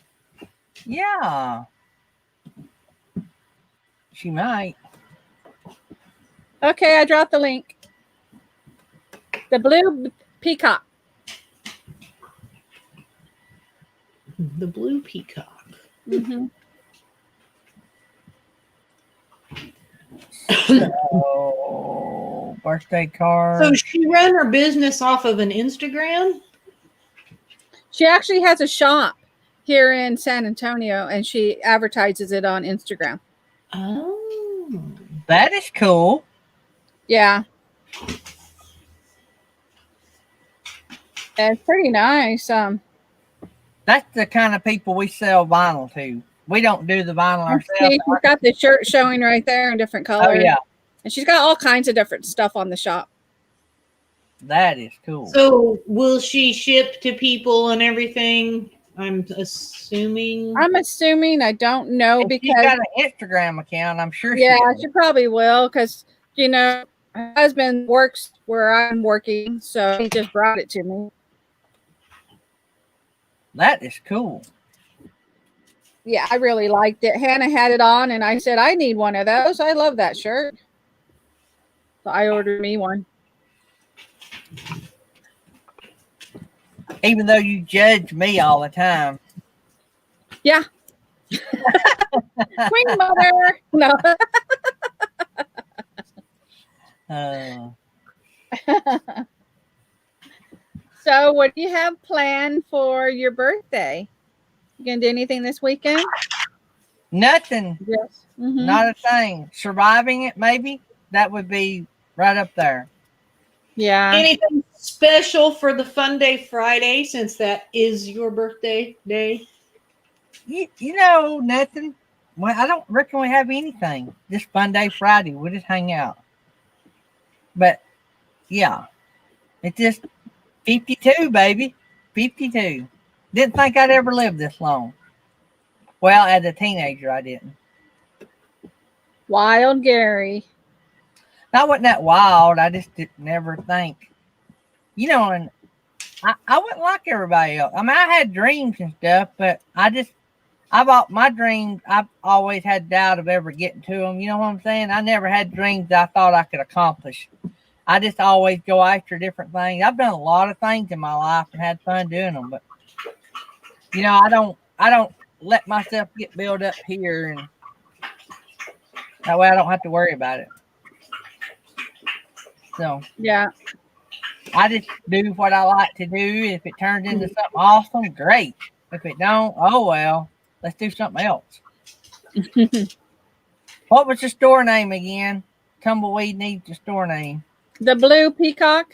Yeah. She might. Okay, I dropped the link. The blue peacock. The blue peacock. Mm-hmm. So, birthday card. So she ran her business off of an Instagram? She actually has a shop here in San Antonio, and she advertises it on Instagram. Oh. That is cool. Yeah. And it's pretty nice. That's the kind of people we sell vinyl to. We don't do the vinyl ourselves. She's got the shirt showing right there in different colors. Oh yeah. And she's got all kinds of different stuff on the shop. That is cool. So will she ship to people and everything? I'm assuming. I don't know, If because she's got an Instagram account, I'm sure she probably will, because her husband works where I'm working, so he just brought it to me. That is cool. Yeah, I really liked it. Hannah had it on, and I said, I need one of those. I love that shirt. So I ordered me one. Even though you judge me all the time. Yeah. Queen mother. No. So what do you have planned for your birthday? You gonna do anything this weekend? Nothing. Yes. Mm-hmm. Not a thing. Surviving it, maybe. That would be right up there. Yeah. Anything special for the Fun Day Friday, since that is your birthday day? Nothing. Well, I don't reckon we have anything. Just Fun Day Friday. We'll just hang out. But, yeah. It's just 52, baby. 52. Didn't think I'd ever live this long. Well, as a teenager, I didn't. Wild Gary. I wasn't that wild. I just didn't never think. And I wasn't like everybody else. I mean, I had dreams and stuff, but my dreams, I've always had doubt of ever getting to them. You know what I'm saying? I never had dreams that I thought I could accomplish. I just always go after different things. I've done a lot of things in my life and had fun doing them, but I don't let myself get built up here, and that way I don't have to worry about it. So Yeah. I just do what I like to do. If it turns into something awesome, great. If it don't, oh well, let's do something else. What was the store name again? Tumbleweed needs the store name. The blue peacock.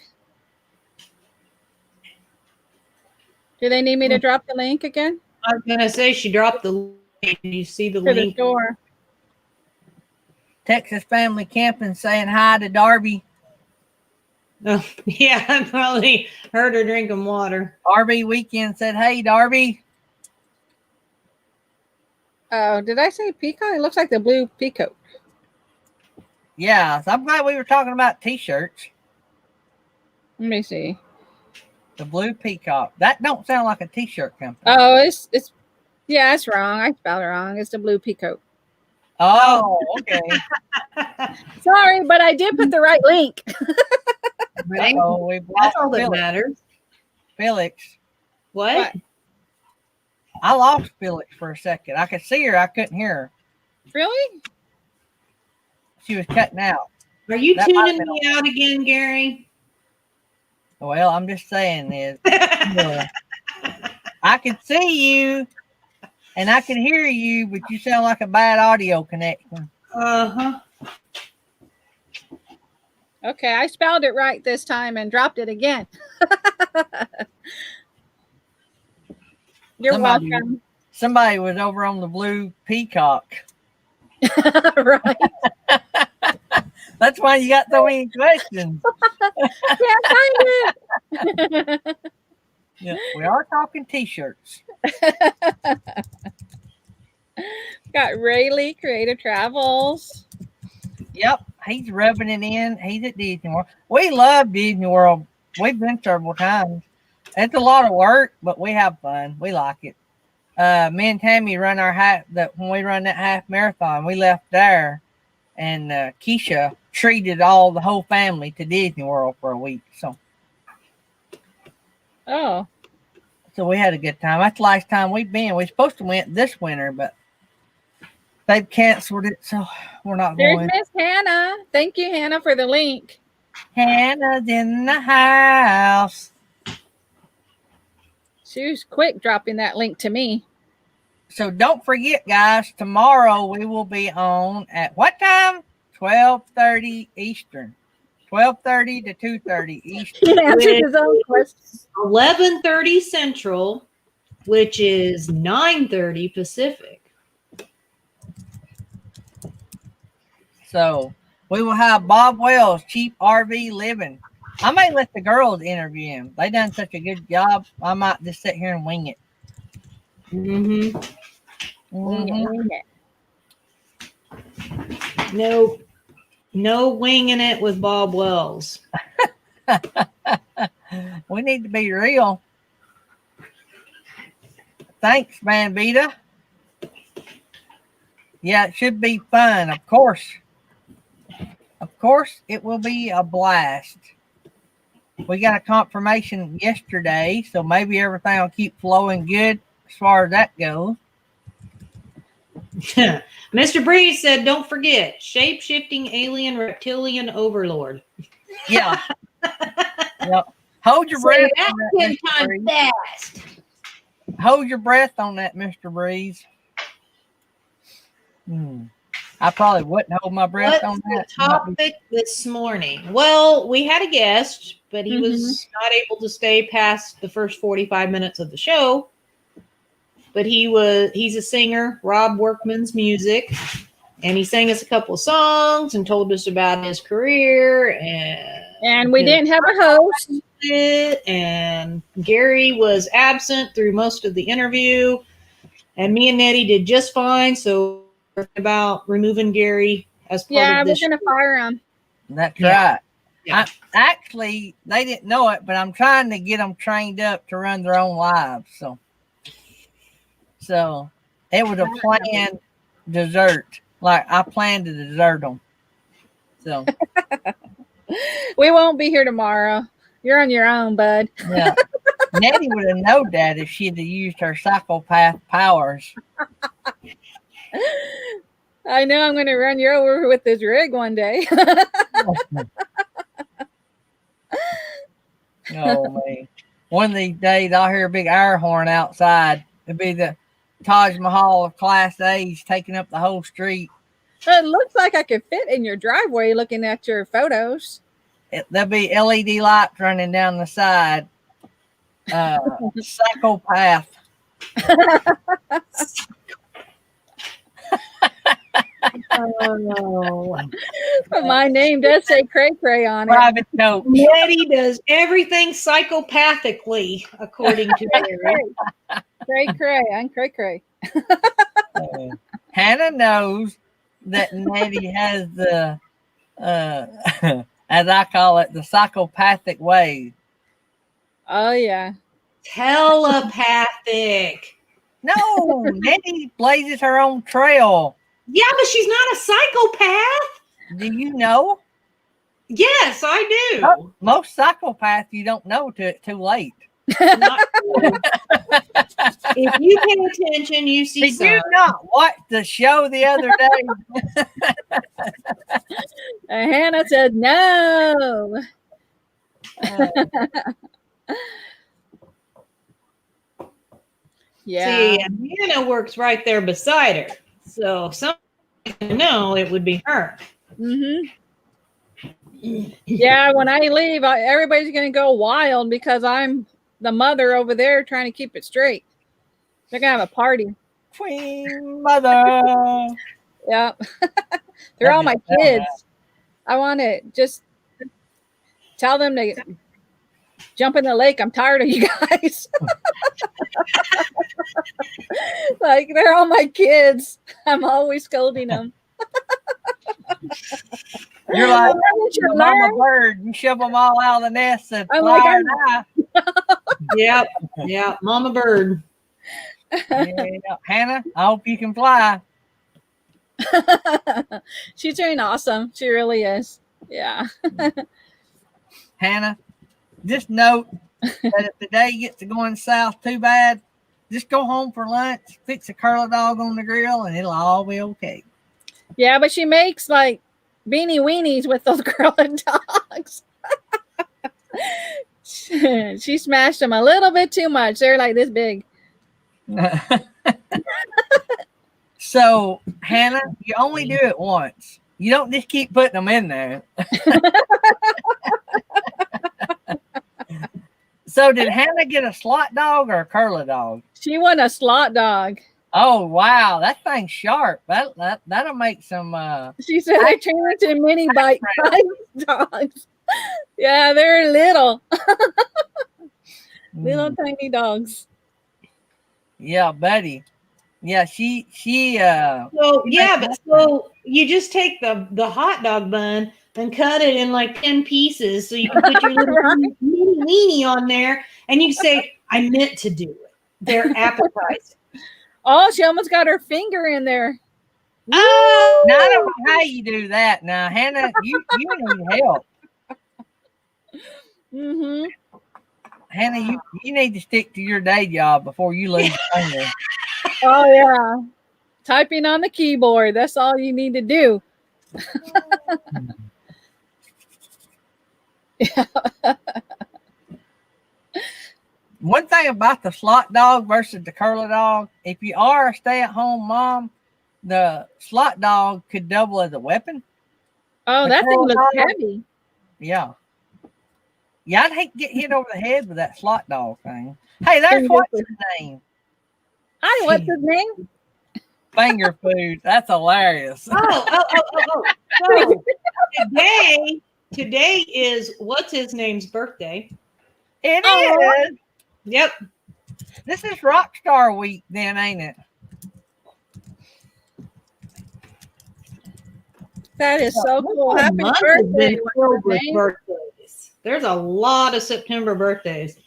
Do they need me to drop the link again? I was gonna say she dropped the link. Did you see the To the link? store. Texas Family Camping saying hi to Darby. Oh, yeah, I probably heard her drinking water. Darby Weekend said, hey, Darby. Oh, did I say peacock? It looks like the blue peacock. Yeah, so I'm glad we were talking about T-shirts. Let me see. The blue peacock. That don't sound like a T-shirt company. Oh, it's it's wrong. I spelled it wrong. It's the blue peacock. Oh, okay. Sorry, but I did put the right link. Right? Uh-oh, we've That's lost all that Felix. matters. Felix. What? I lost Felix for a second. I could see her. I couldn't hear her. Really? She was cutting out. Are you That might tuning have me been out again, Gary? Well, I'm just saying this. I can see you and I can hear you, but you sound like a bad audio connection. Uh-huh. Okay, I spelled it right this time and dropped it again. You're welcome. Somebody was over on the Blue Peacock. Right. That's why you got so many questions. Can't find it. Yeah, we are talking T-shirts. Got Rayleigh Creative Travels. Yep, he's rubbing it in. He's at Disney World. We love Disney World. We've been several times. It's a lot of work, but we have fun. We like it. Me and Tammy run our when we run that half marathon, we left there, and Keisha treated the whole family to Disney World for a week. So we had a good time. That's the last time we've been. We're supposed to went this winter, but they've canceled it, so we're not There's going. Miss Hannah. Thank you, Hannah, for the link. Hannah's in the house. She was quick dropping that link to me. So don't forget, guys, tomorrow we will be on at what time? 12:30 Eastern. 12:30 to 2:30 Eastern. He answered his own question. 11:30 Central, which is 9:30 Pacific. So we will have Bob Wells, Cheap RV Living. I may let the girls interview him. They done such a good job. I might just sit here and wing it. Mm-hmm. Wing it. No winging it with Bob Wells. We need to be real. Thanks, Man Vita. Yeah, it should be fun, of course. Of course, it will be a blast. We got a confirmation yesterday, so maybe everything will keep flowing good as far as that goes. Mr. Breeze said, don't forget, shape-shifting alien reptilian overlord. Yeah. Yep. Hold your breath. That's 10 times fast. Hold your breath on that, Mr. Breeze. I probably wouldn't hold my breath on that. What's the topic this morning? Well, we had a guest, but he was not able to stay past the first 45 minutes of the show. But he's a singer, Rob Workman's music, and he sang us a couple of songs and told us about his career. And we didn't have a host. And Gary was absent through most of the interview. And me and Nettie did just fine. So we're about removing Gary as part of this. Yeah, we're going to fire him. That's right. Yeah. Actually, they didn't know it, but I'm trying to get them trained up to run their own lives. So it was a planned dessert. Like I planned to desert them. So we won't be here tomorrow. You're on your own, bud. Yeah. Nettie would have known that if she'd have used her psychopath powers. I know I'm going to run you over with this rig one day. Oh, man. One of these days, I'll hear a big air horn outside. It'll be the Taj Mahal of Class A's taking up the whole street. It looks like I could fit in your driveway looking at your photos. There'll be LED lights running down the side. Psychopath. Oh. My name does say Cray Cray on it. Private note. Nettie does everything psychopathically, according to Gary. Cray Cray. I'm Cray Cray. Hannah knows that Nettie has the, as I call it, the psychopathic way. Oh, yeah. Telepathic. No, Nettie blazes her own trail. Yeah, but she's not a psychopath. Do you know? Yes, I do. Most psychopaths you don't know till it's too late. If you pay attention, you see. Did you not watch the show the other day? Hannah said no. Yeah. See, Hannah works right there beside her. So if somebody know, it would be her. Mm-hmm. Yeah, when I leave, everybody's going to go wild because I'm the mother over there trying to keep it straight. They're going to have a party. Queen Mother. Yeah. They're all my kids. I want to just tell them to jump in the lake. I'm tired of you guys. Like, they're all my kids. I'm always scolding them. You're like Your mama bird. You shove them all out of the nest and I'm fly like, or die. Yep. Yeah. Mama bird. Yeah. Hannah, I hope you can fly. She's doing awesome. She really is. Yeah. Hannah, just note that if the day gets to going south too bad, just go home for lunch, fix a curly dog on the grill, and it'll all be okay. Yeah, but she makes like beanie weenies with those curly dogs. She smashed them a little bit too much. They're like this big. So, Hannah, you only do it once. You don't just keep putting them in there. So, did Hannah get a slot dog or a curly dog? She won a slot dog. Oh, wow. That thing's sharp. That'll make some. She said they turned into mini bite dogs. Yeah, they're little. Little tiny dogs. Yeah, Betty. Yeah, she So yeah, but so you just take the hot dog bun and cut it in like 10 pieces so you can put your little weenie on there, and you say, I meant to do it. They're appetizing. Oh, she almost got her finger in there. Oh, now I don't know how you do that. Now, Hannah, you need help. Mm-hmm. Hannah, you need to stick to your day job before you lose your finger. Oh yeah. Typing on the keyboard. That's all you need to do. Yeah. One thing about the slot dog versus the curly dog, if you are a stay-at-home mom, the slot dog could double as a weapon. Oh, The that thing curly looks dog- heavy. Yeah. Yeah, I'd hate to get hit over the head with that slot dog thing. Hey, there's Finger what's food. his name? Hi, what's his name? Finger food. That's hilarious. So today is what's his name's birthday. It Oh. is. Yep. This is Rockstar Week then, ain't it? That is so cool. The Happy month has birthday. been What's filled his with name? birthdays. There's a lot of September birthdays.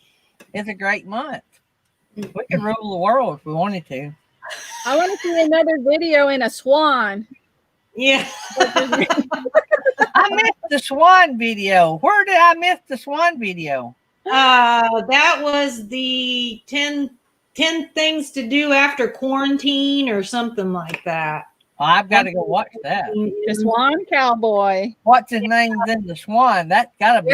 It's a great month. We could rule the world if we wanted to. I want to see another video in a swan. Yeah. I missed the swan video. Where did I miss the swan video? That was the 10 things to do after quarantine or something like that. Oh, I've got to go watch that. The swan cowboy. What's his name's in the swan? That's got to be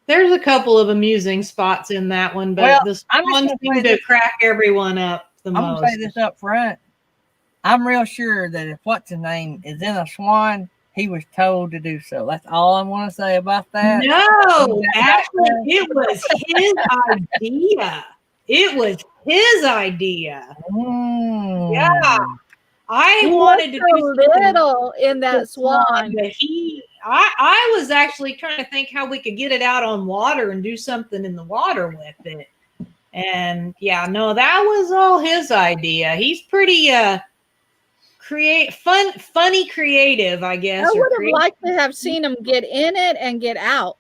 There's a couple of amusing spots in that one, but Well, the I'm just one gonna seemed say to this- crack everyone up the I'm most. going to say this up front. I'm real sure that if what's his name is in a swan, he was told to do so. That's all I'm going to say about that. No, actually, it was his idea. It was his idea. Mm. Yeah. I He wanted to was do so something little in that swan. but I was actually trying to think how we could get it out on water and do something in the water with it. And yeah, no, that was all his idea. He's pretty funny creative, I guess. I or would have creative. liked to have seen him get in it and get out.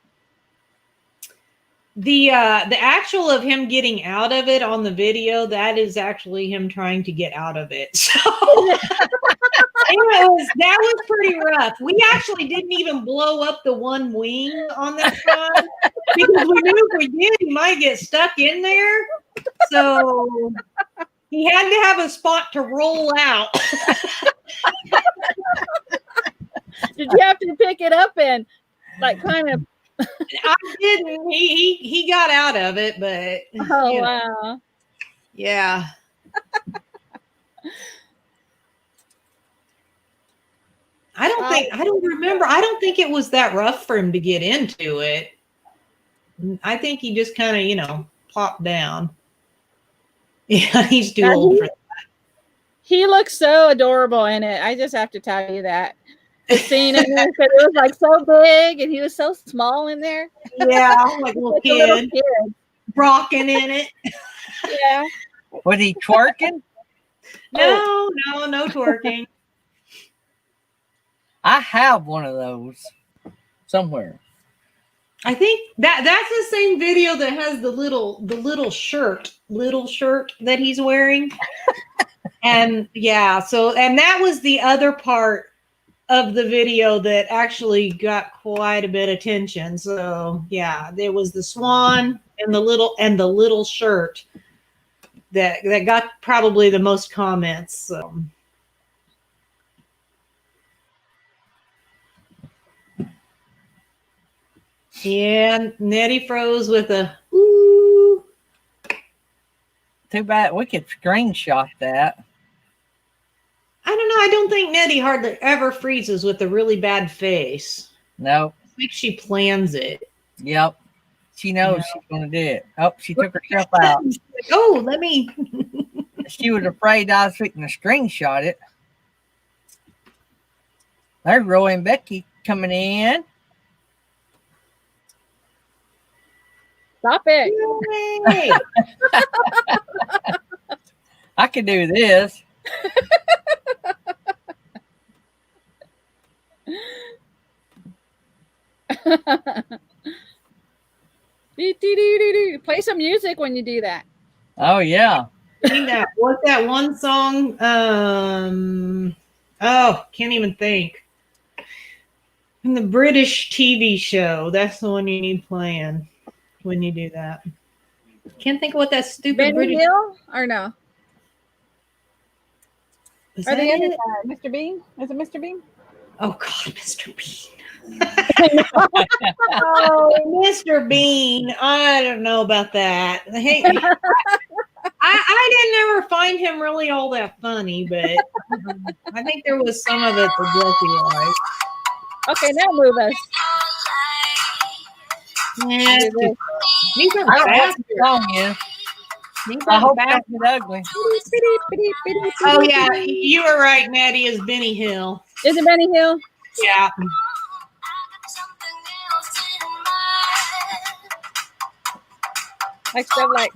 The actual of him getting out of it on the video, that is actually him trying to get out of it. So that was pretty rough. We actually didn't even blow up the one wing on the front because we knew if we did, he might get stuck in there. So he had to have a spot to roll out. Did you have to pick it up and like kind of? I didn't. He got out of it, but Oh you know, wow! yeah. I don't don't remember. I don't think it was that rough for him to get into it. I think he just kind of, plopped down. Yeah, he's too old for that. He looks so adorable in it. I just have to tell you that. The scene in there, because it was like so big and he was so small in there. Yeah, like a little kid. Rocking in it. Yeah. Was he twerking? No twerking. I have one of those somewhere. I think that's the same video that has the little shirt that he's wearing. And yeah, and that was the other part of the video that actually got quite a bit of attention. So yeah, there was the swan and the little shirt that got probably the most comments. So. Yeah, Nettie froze with a ooh. Too bad we could screenshot that. I don't know. I don't think Nettie hardly ever freezes with a really bad face. No. I think she plans it. Yep. She knows she's going to do it. Oh, she took herself out. Oh, let me. She was afraid I was fixing to screenshot it. There's Roy and Becky coming in. Stop it. Yay. I could do this. Play some music when you do that. Oh, yeah. What's that one song? Can't even think. In the British TV show, that's the one you need playing when you do that. Can't think of what that stupid Benny British Hill or no? Is Or that the other it? side, Mr. Bean? Is it Mr. Bean? Oh God, Mr. Bean. Oh, Mr. Bean. I don't know about that. Hey, I didn't ever find him really all that funny, but I think there was some of it that Jesse liked. Okay, now move us. Yeah, these are I don't know what bad. the song is. These I are hope bad. it's not ugly. Oh yeah, you were right, Maddie. Is Benny Hill? Is it Benny Hill? Yeah. Like stuff like.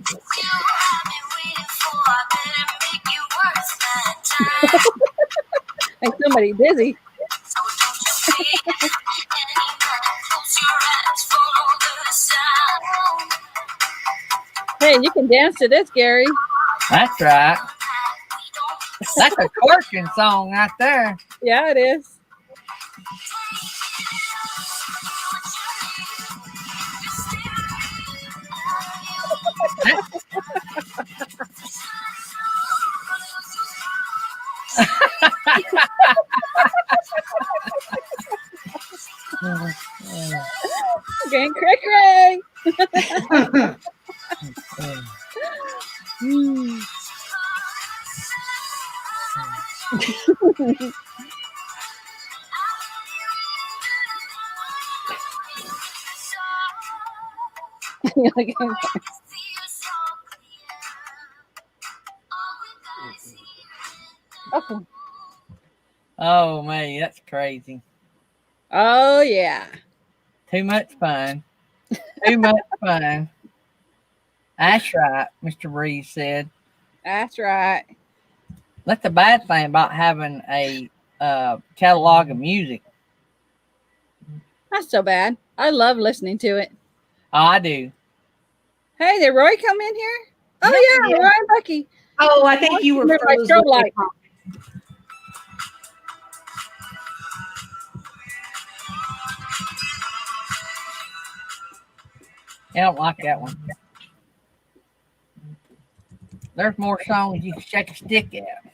Like somebody dizzy. Hey, you can dance to this, Gary. That's right. That's a twerking song right there. Yeah, it is. Gang cray cray. Okay. Oh, man, that's crazy. Oh yeah. Too much fun. Too much fun. That's right, Mr. Reeves said. That's right. That's the bad thing about having a catalog of music. Not so bad. I love listening to it. Oh, I do. Hey, did Roy come in here? Oh yeah, Roy and Becky. Oh, I think you were My froze strobe with light. I don't like that one. There's more songs you can shake a stick at.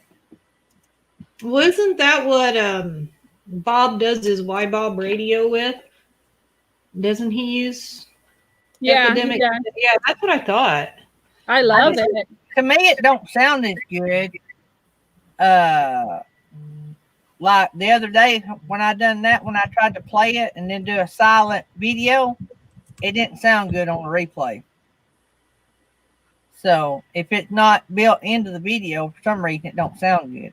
Wasn't that what Bob does his Why Bob radio with? Doesn't he use Yeah, Epidemic? yeah. Yeah, that's what I thought. I love it. To me, it don't sound as good. like the other day when I done that, when I tried to play it and then do a silent video, it didn't sound good on the replay. So if it's not built into the video, for some reason, it don't sound good.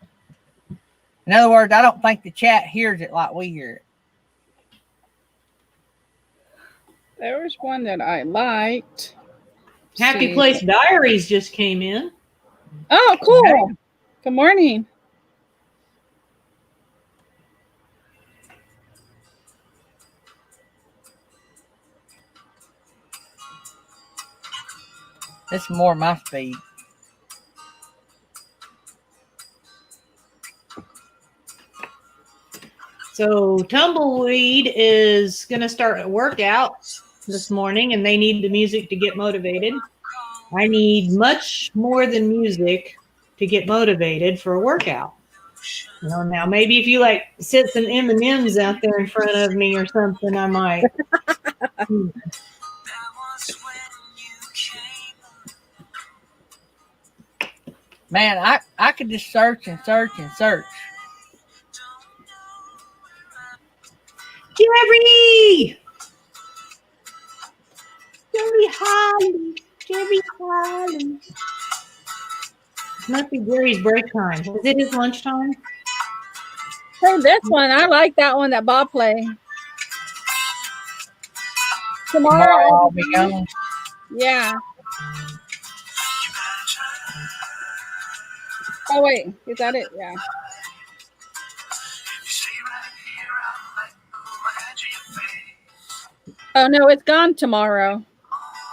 In other words, I don't think the chat hears it like we hear it. There was one that I liked. Happy Place Diaries just came in. Oh, cool. Okay. Good morning. It's more my speed. So Tumbleweed is going to start a workout this morning, and they need the music to get motivated. I need much more than music to get motivated for a workout. You know, now maybe if you like sit some M&Ms out there in front of me or something, I might. Man, I could just search and search and search. Jerry! Jerry Holly! Jerry Holly! Must be Jerry's break time. Is it his lunchtime? Hey, this one, I like that one that Bob played. Tomorrow I'll be gone. Yeah. Oh, wait. Is that it? Yeah. Oh, no, it's Gone Tomorrow.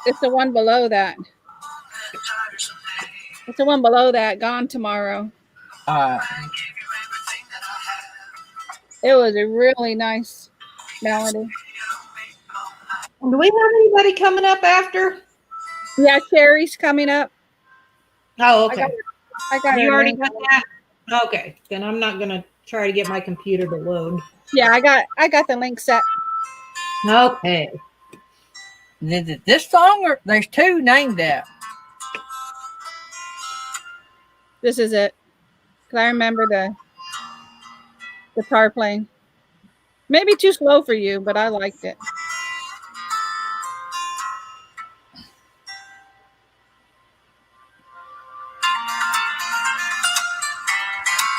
It's the one below that. It's the one below that, Gone Tomorrow. It was a really nice melody. Do we have anybody coming up after? Yeah, Sherry's coming up. Oh, okay. I got You her already link. got that? Okay. Then I'm not going to try to get my computer to load. Yeah, I got the link set. Okay. Is it this song or there's two named that? This is it. Because I remember the guitar playing. Maybe too slow for you, but I liked it.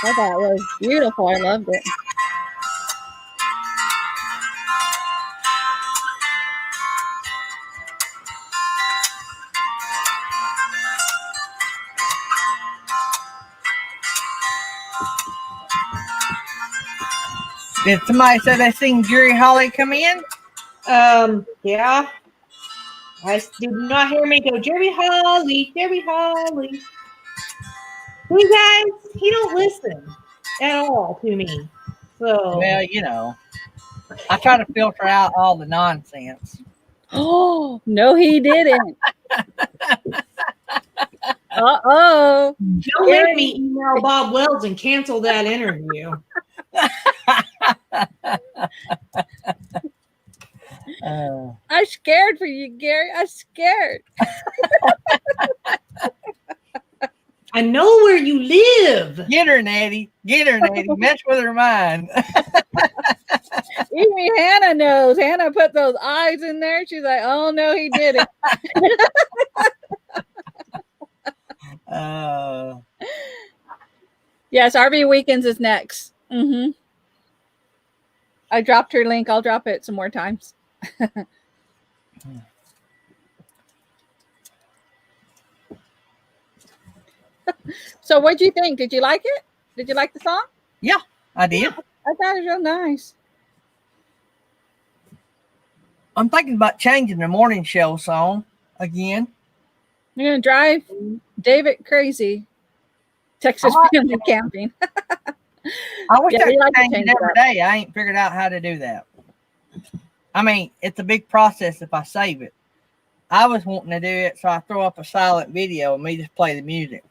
I thought it was beautiful. I loved it. Did somebody say they seen Jerry Holly come in? Yeah. Did not hear me go, Jerry Holly, Jerry Holly. You guys, he don't listen at all to me. So Well, you know, I try to filter out all the nonsense. Oh, no, he didn't. Uh-oh. don't make me email Bob Wells and cancel that interview. I'm scared for you, Gary. I'm scared. I know where you live. Get her, Natty. Get her, Natty. Mess with her mind. Even Hannah knows. Hannah put those eyes in there. She's like, oh, no, he didn't. Yes, RV Weekends is next. Mm-hmm. I dropped her link. I'll drop it some more times. So what'd you think? Did you like it? Did you like the song? Yeah, I did. I thought it was real nice. I'm thinking about changing the morning show song again. You're going to drive David crazy. Texas family camping. I wish I could like change it every day. I ain't figured out how to do that. I mean, it's a big process if I save it. I was wanting to do it, so I throw up a silent video and me just play the music.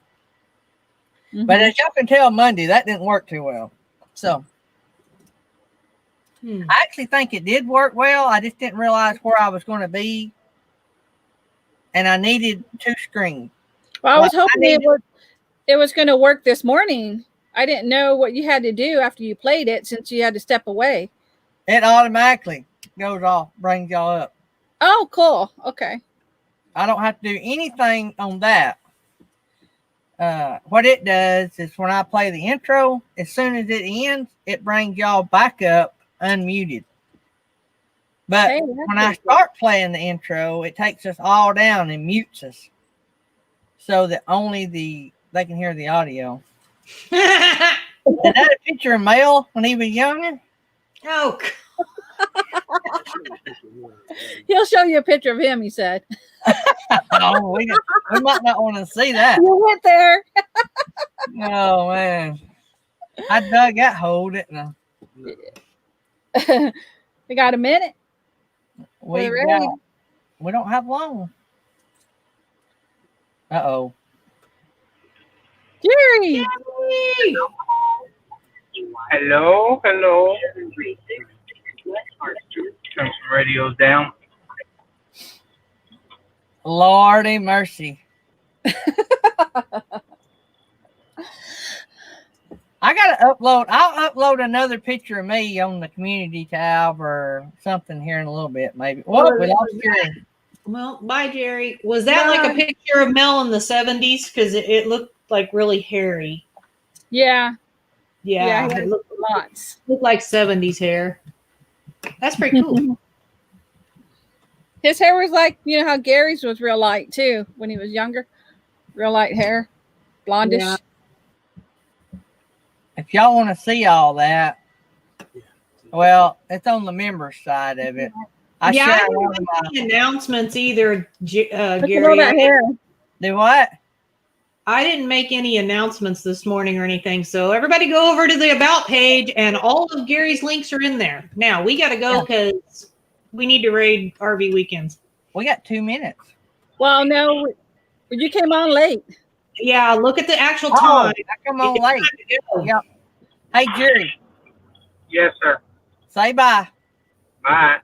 Mm-hmm. But as y'all can tell, Monday, that didn't work too well. So I actually think it did work well. I just didn't realize where I was going to be. And I needed two screens. Well, I was hoping it was going to work this morning I didn't know what you had to do after you played it since you had to step away. It automatically goes off, brings y'all up. Oh, cool. Okay. I don't have to do anything on that. What it does is when I play the intro, as soon as it ends, it brings y'all back up unmuted. But Hey, when I start playing the intro, it takes us all down and mutes us so that only they can hear the audio. Is that a picture of Mel when he was younger? Oh, He'll show you a picture of him, he said. Oh, we might not want to see that. You went there. Oh, man. I dug that hole, didn't I? We got a minute. We don't have long. Uh-oh. Jerry. Hello. Turn some radios down. Lordy mercy. I gotta upload. I'll upload another picture of me on the community tab or something here in a little bit, maybe. Well, we lost Jerry. well, bye, Jerry. Was that like a picture of Mel in the 70s? Because it looked like really hairy. Yeah. Yeah, he it has looked lots. like 70s hair. That's pretty cool. His hair was like, you know how Gary's was real light too when he was younger. Real light hair. Blondish. Yeah. If y'all want to see all that, well, it's on the members side of it. I share didn't one of make my- any announcements either, Look at all Gary. that hair. Do what? I didn't make any announcements this morning or anything. So everybody go over to the About page and all of Gary's links are in there. Now we got to go because we need to raid RV weekends. We got 2 minutes. Well, no, you came on late. Yeah, look at the actual Oh, time. I come on It's late. time to go. Yep. Hey, Jerry, Yes, sir. say bye. Bye.